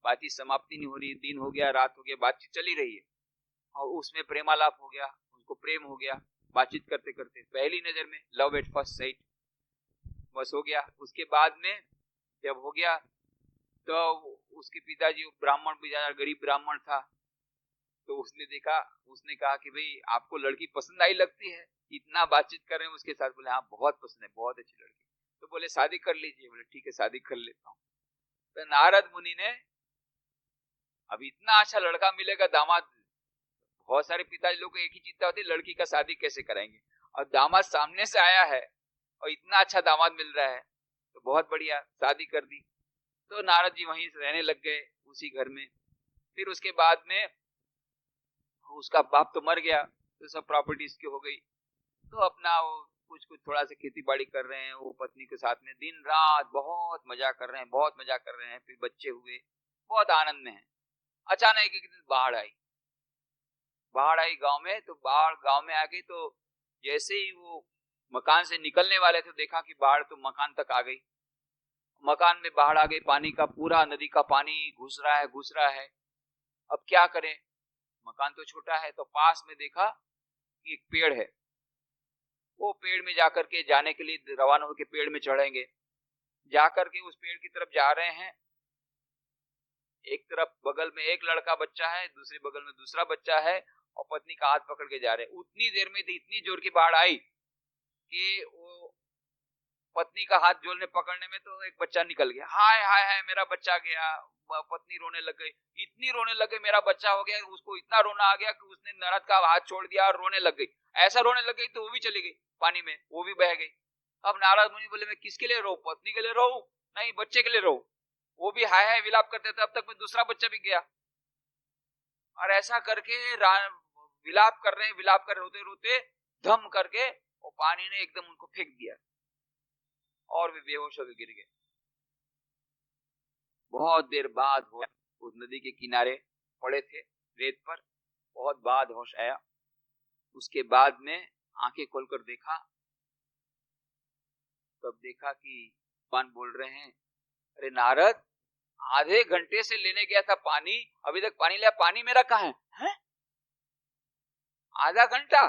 बातचीत समाप्ति नहीं हो रही। दिन हो गया, रात हो गया, बातचीत चली रही है, और उसमें प्रेमालाप हो गया, उनको प्रेम हो गया। बातचीत करते करते पहली नजर में लव एट फर्स्ट साइट बस हो गया। उसके बाद में जब हो गया तो उसके पिताजी ब्राह्मण, बेचारा गरीब ब्राह्मण था, तो उसने देखा, उसने कहा कि भाई आपको लड़की पसंद आई लगती है, इतना बातचीत कर रहे हैं उसके साथ। बोले हाँ बहुत पसंद है, बहुत अच्छी लड़की। तो बोले शादी कर लीजिए। बोले ठीक है शादी कर लेता हूँ। तो नारद मुनि ने, अभी इतना अच्छा लड़का मिलेगा दामाद, बहुत सारे पिताजी लोग को एक ही चिंता होती है लड़की का शादी कैसे कराएंगे, और दामाद सामने से आया है और इतना अच्छा दामाद मिल रहा है, तो बहुत बढ़िया, शादी कर दी। तो नारद जी वहीं रहने लग गए उसी घर में। फिर उसके बाद में उसका बाप तो मर गया, तो सब प्रॉपर्टी इसकी हो गई, तो अपना वो कुछ थोड़ा सा खेती बाड़ी कर रहे हैं, वो पत्नी के साथ में दिन रात बहुत मजा कर रहे हैं। फिर बच्चे हुए, बहुत आनंद में है। अचानक एक दिन बाढ़ आई गांव में। तो बाढ़ गांव में आ गई, तो जैसे ही वो मकान से निकलने वाले थे देखा कि बाढ़ तो मकान तक आ गई। मकान में बाढ़ आ गई, पानी का पूरा नदी का पानी घुस रहा है। अब क्या करें, मकान तो छोटा है। तो पास में देखा कि एक पेड़ है, वो पेड़ में जाकर के जाने के लिए रवाना होकर पेड़ में चढ़ेंगे। जाकर के उस पेड़ की तरफ जा रहे हैं, एक तरफ बगल में एक लड़का बच्चा है, दूसरे बगल में दूसरा बच्चा है, और पत्नी का हाथ पकड़ के जा रहे हैं। उतनी देर में तो इतनी जोर की बाढ़ आई कि वो पत्नी का हाथ जोड़ने पकड़ने में तो एक बच्चा निकल गया। हाय हाय हाय मेरा बच्चा गया। पत्नी रोने लग गई, इतनी रोने लग गई मेरा बच्चा हो गया। उसको इतना रोना आ गया कि उसने नरद का हाथ छोड़ दिया और रोने लग गई। ऐसा रोने लग गई तो वो भी चली गई पानी में, वो भी बह गई। अब नारद मुनि बोले मैं किसके लिए रो, पत्नी के लिए रो? नहीं, बच्चे के लिए रो। वो भी हाय हाय विलाप करते थे, अब तक में दूसरा बच्चा भी गया। और ऐसा करके विलाप कर रहे, विलाप कर रोते रोते धम करके वो पानी ने एकदम उनको फेंक दिया और वे बेहोश होकर गिर गए। बहुत देर बाद हुआ, उस नदी के किनारे पड़े थे रेत पर, बहुत बाद होश आया। उसके बाद में आंखें खोलकर देखा, तब देखा कि भगवान बोल रहे हैं, अरे नारद, आधे घंटे से लेने गया था पानी, अभी तक पानी लिया, पानी मेरा कहाँ है? आधा घंटा?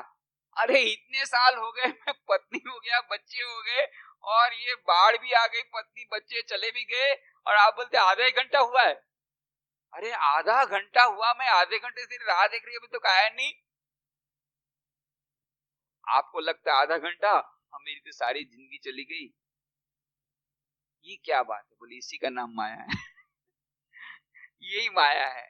अरे इतने साल हो गए, मैं पत्नी हो गया, बच्चे हो गए, और ये बाढ़ भी आ गई, पत्नी बच्चे चले भी गए, और आप बोलते आधा एक घंटा हुआ है। अरे आधा घंटा हुआ, मैं आधे घंटे से राह देख रही हूं, अभी तो आया नहीं। आपको लगता है आधा घंटा, मेरी तो सारी जिंदगी चली गई। ये क्या बात है? बोले इसी का नाम माया है। यही माया है।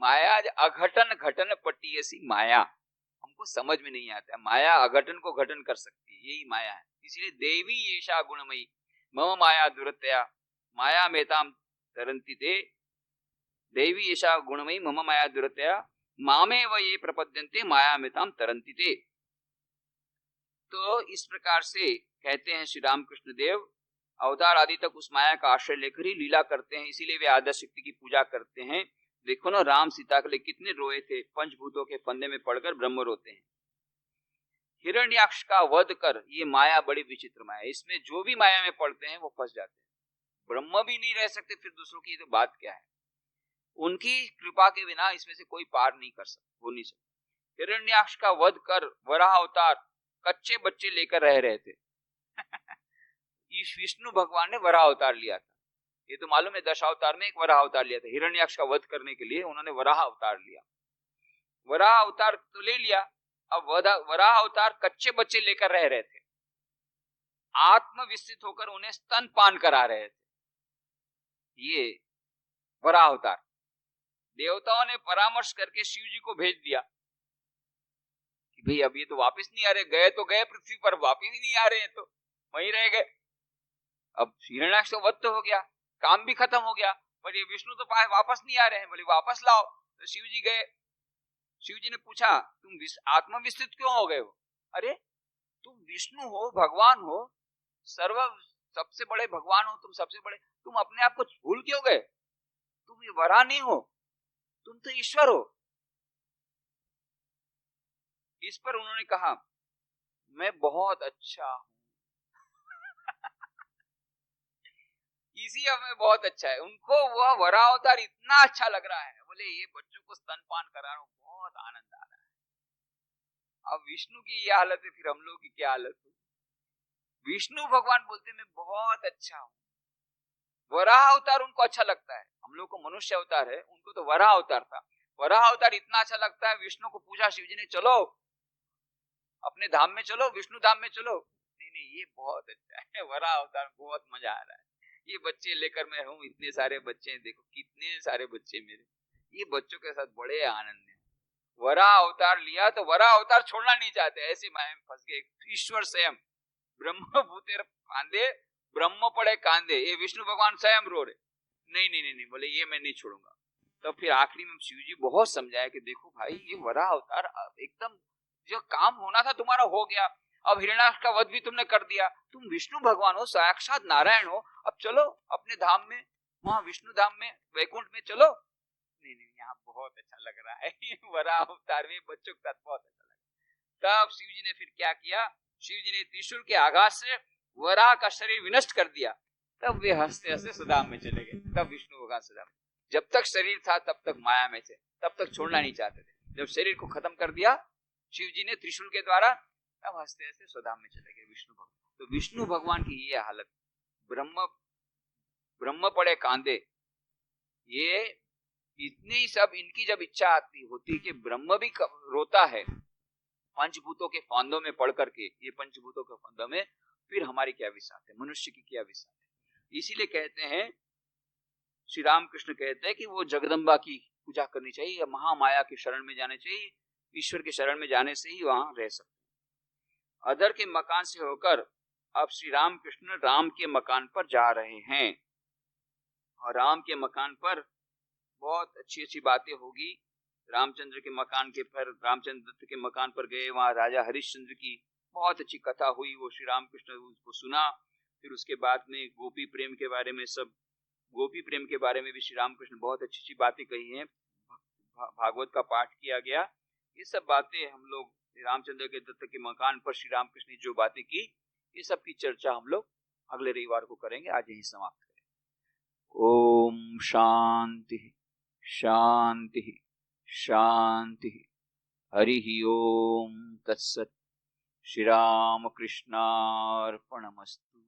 माया अघटन घटन पट्टी, ऐसी माया हमको समझ में नहीं आता है। माया अघटन को घटन कर सकती है, यही माया है। इसलिए देवी येषा गुणमयी मम माया दुरतया माया मेताम तरंती ते, देवी येषा गुणमयी मम माया दुरतया मामे व ये प्रपद्यन्ते माया मेताम तरंती ते। तो इस प्रकार से कहते हैं श्री रामकृष्ण देव अवतार आदि तक उस माया का आश्रय लेकर ही लीला करते हैं, इसीलिए वे आद्य शक्ति की पूजा करते हैं। देखो ना, राम सीता के लिए कितने रोए थे, पंचभूतों के फंदे में पड़कर ब्रह्म रोते हैं। हिरण्याक्ष का वध कर, ये माया बड़ी विचित्र माया है, इसमें जो भी माया में पड़ते हैं वो फंस जाते हैं। ब्रह्म भी नहीं रह सकते, फिर दूसरों की तो बात क्या है। उनकी कृपा के बिना इसमें से कोई पार नहीं कर सकता, हो नहीं सकता। हिरण्याक्ष का वध कर वराह अवतार कच्चे बच्चे लेकर रह रहे थे। विष्णु भगवान ने वराह अवतार लिया था, ये तो मालूम है, दशावतार में एक वराह अवतार लिया था। हिरण्याक्ष का वध करने के लिए उन्होंने वराह अवतार लिया। वराह अवतार तो ले लिया, अब वराह अवतार कच्चे बच्चे लेकर रह रहे थे, आत्मविस्थित होकर उन्हें स्तनपान करा रहे थे। ये वराह अवतार। देवताओं ने परामर्श करके शिव जी को भेज दिया कि भाई अब ये तो वापस नहीं आ रहे, गए तो गए पृथ्वी पर, वापस ही नहीं आ रहे हैं, तो वहीं रह गए। अब हिरण्याक्ष का वध तो हो गया, काम भी खत्म हो गया, पर ये विष्णु तो वापस नहीं आ रहे हैं, बोले वापस लाओ। तो शिव जी गए। शिव जी ने पूछा तुम आत्मविस्थित क्यों हो गए हो? अरे तुम विष्णु हो, भगवान हो, सबसे बड़े भगवान हो, तुम सबसे बड़े, तुम अपने आप को भूल क्यों गए? तुम ये वराह नहीं हो, तुम तो ईश्वर हो। इस पर उन्होंने कहा मैं बहुत अच्छा हूं। इसी हमें बहुत अच्छा है। उनको वह वराह अवतार इतना अच्छा लग रहा है, बोले ये बच्चों को स्तनपान करा रहा हूं, बहुत आनंद आ रहा है। अब विष्णु की ये हालत है, फिर हम लोग की क्या हालत है? विष्णु भगवान बोलते मैं बहुत अच्छा हूं। वराह अवतार उनको अच्छा लगता है, हम लोग को मनुष्य अवतार है, उनको तो वराह अवतार था। वराह अवतार इतना अच्छा लगता है, विष्णु को पूछा शिव जी ने, चलो अपने धाम में चलो, विष्णु धाम में चलो। नहीं नहीं, ये बहुत अच्छा है, वराह अवतार, बहुत मजा आ रहा है। ये बच्चे लेकर मैं हूँ, इतने सारे बच्चे हैं, देखो कितने सारे बच्चे मेरे, ये बच्चों के साथ बड़े आनंद है। वराह अवतार लिया तो वराह अवतार छोड़ना नहीं चाहते, ऐसे माया में फंस गए। ईश्वर स्वयं ब्रह्म भूते कांदे, ब्रह्म पड़े कांदे, ये विष्णु भगवान स्वयं रो रहे, नहीं नहीं नहीं नहीं, बोले ये मैं नहीं छोड़ूंगा। तो फिर आखिरी में शिव जी बहुत समझाया कि देखो भाई, ये वराह अवतार एकदम, जो काम होना था तुम्हारा हो गया, अब हिरण्याक्ष का वध भी तुमने कर दिया, तुम विष्णु भगवान हो, साक्षात नारायण हो, अब चलो अपने धाम में, वहां विष्णु धाम में, वैकुंठ में चलो। नहीं नहीं, यहाँ बहुत अच्छा लग रहा है, वराह अवतार में बच्चों के साथ बहुत अच्छा लगा। तब शिव जी ने फिर क्या किया, शिव जी ने त्रिशूल के आघात से वराह का शरीर विनष्ट कर दिया। तब वे हंसते हंसते सुदाम में चले गए। तब विष्णु भगवान सुदाम, जब तक शरीर था तब तक माया में थे, तब तक छोड़ना नहीं चाहते थे। जब शरीर को खत्म कर दिया, शिव जी ने त्रिशूल के द्वारा, अब हंसते हंसते स्वधाम में चले गए विष्णु भगवान। तो विष्णु भगवान की ये हालत, ब्रह्म पड़े कांदे, ये इतनी ही सब इनकी जब इच्छा आती होती कि ब्रह्म भी रोता है पंचभूतों के फंदों में पड़ करके, ये पंचभूतों के फंदों में, फिर हमारी क्या विसात है, मनुष्य की क्या विसात है। इसीलिए कहते हैं, श्री रामकृष्ण कहते हैं कि वो जगदम्बा की पूजा करनी चाहिए या महामाया के शरण में जाने चाहिए, ईश्वर के शरण में जाने से ही वहां रह सकते। अधर के मकान से होकर अब श्री रामकृष्ण राम के मकान पर जा रहे हैं, और राम के मकान पर बहुत अच्छी अच्छी बातें होगी। रामचंद्र के मकान के पर, रामचंद्र दत्त के मकान पर गए, वहां राजा हरिश्चंद्र की बहुत अच्छी कथा हुई, वो श्री रामकृष्ण उसको सुना। फिर उसके बाद में गोपी प्रेम के बारे में, सब गोपी प्रेम के बारे में भी श्री रामकृष्ण बहुत अच्छी अच्छी बातें कही हैं, भागवत का पाठ किया गया। ये सब बातें हम लोग रामचंद्र के दत्त के मकान पर श्री रामकृष्ण ने जो बातें की, ये सब की चर्चा हम लोग अगले रविवार को करेंगे। आज यही समाप्त करें। ओम शांति शांति शांति। हरि ओम तत्सत्। श्री राम कृष्णार्पणमस्तु।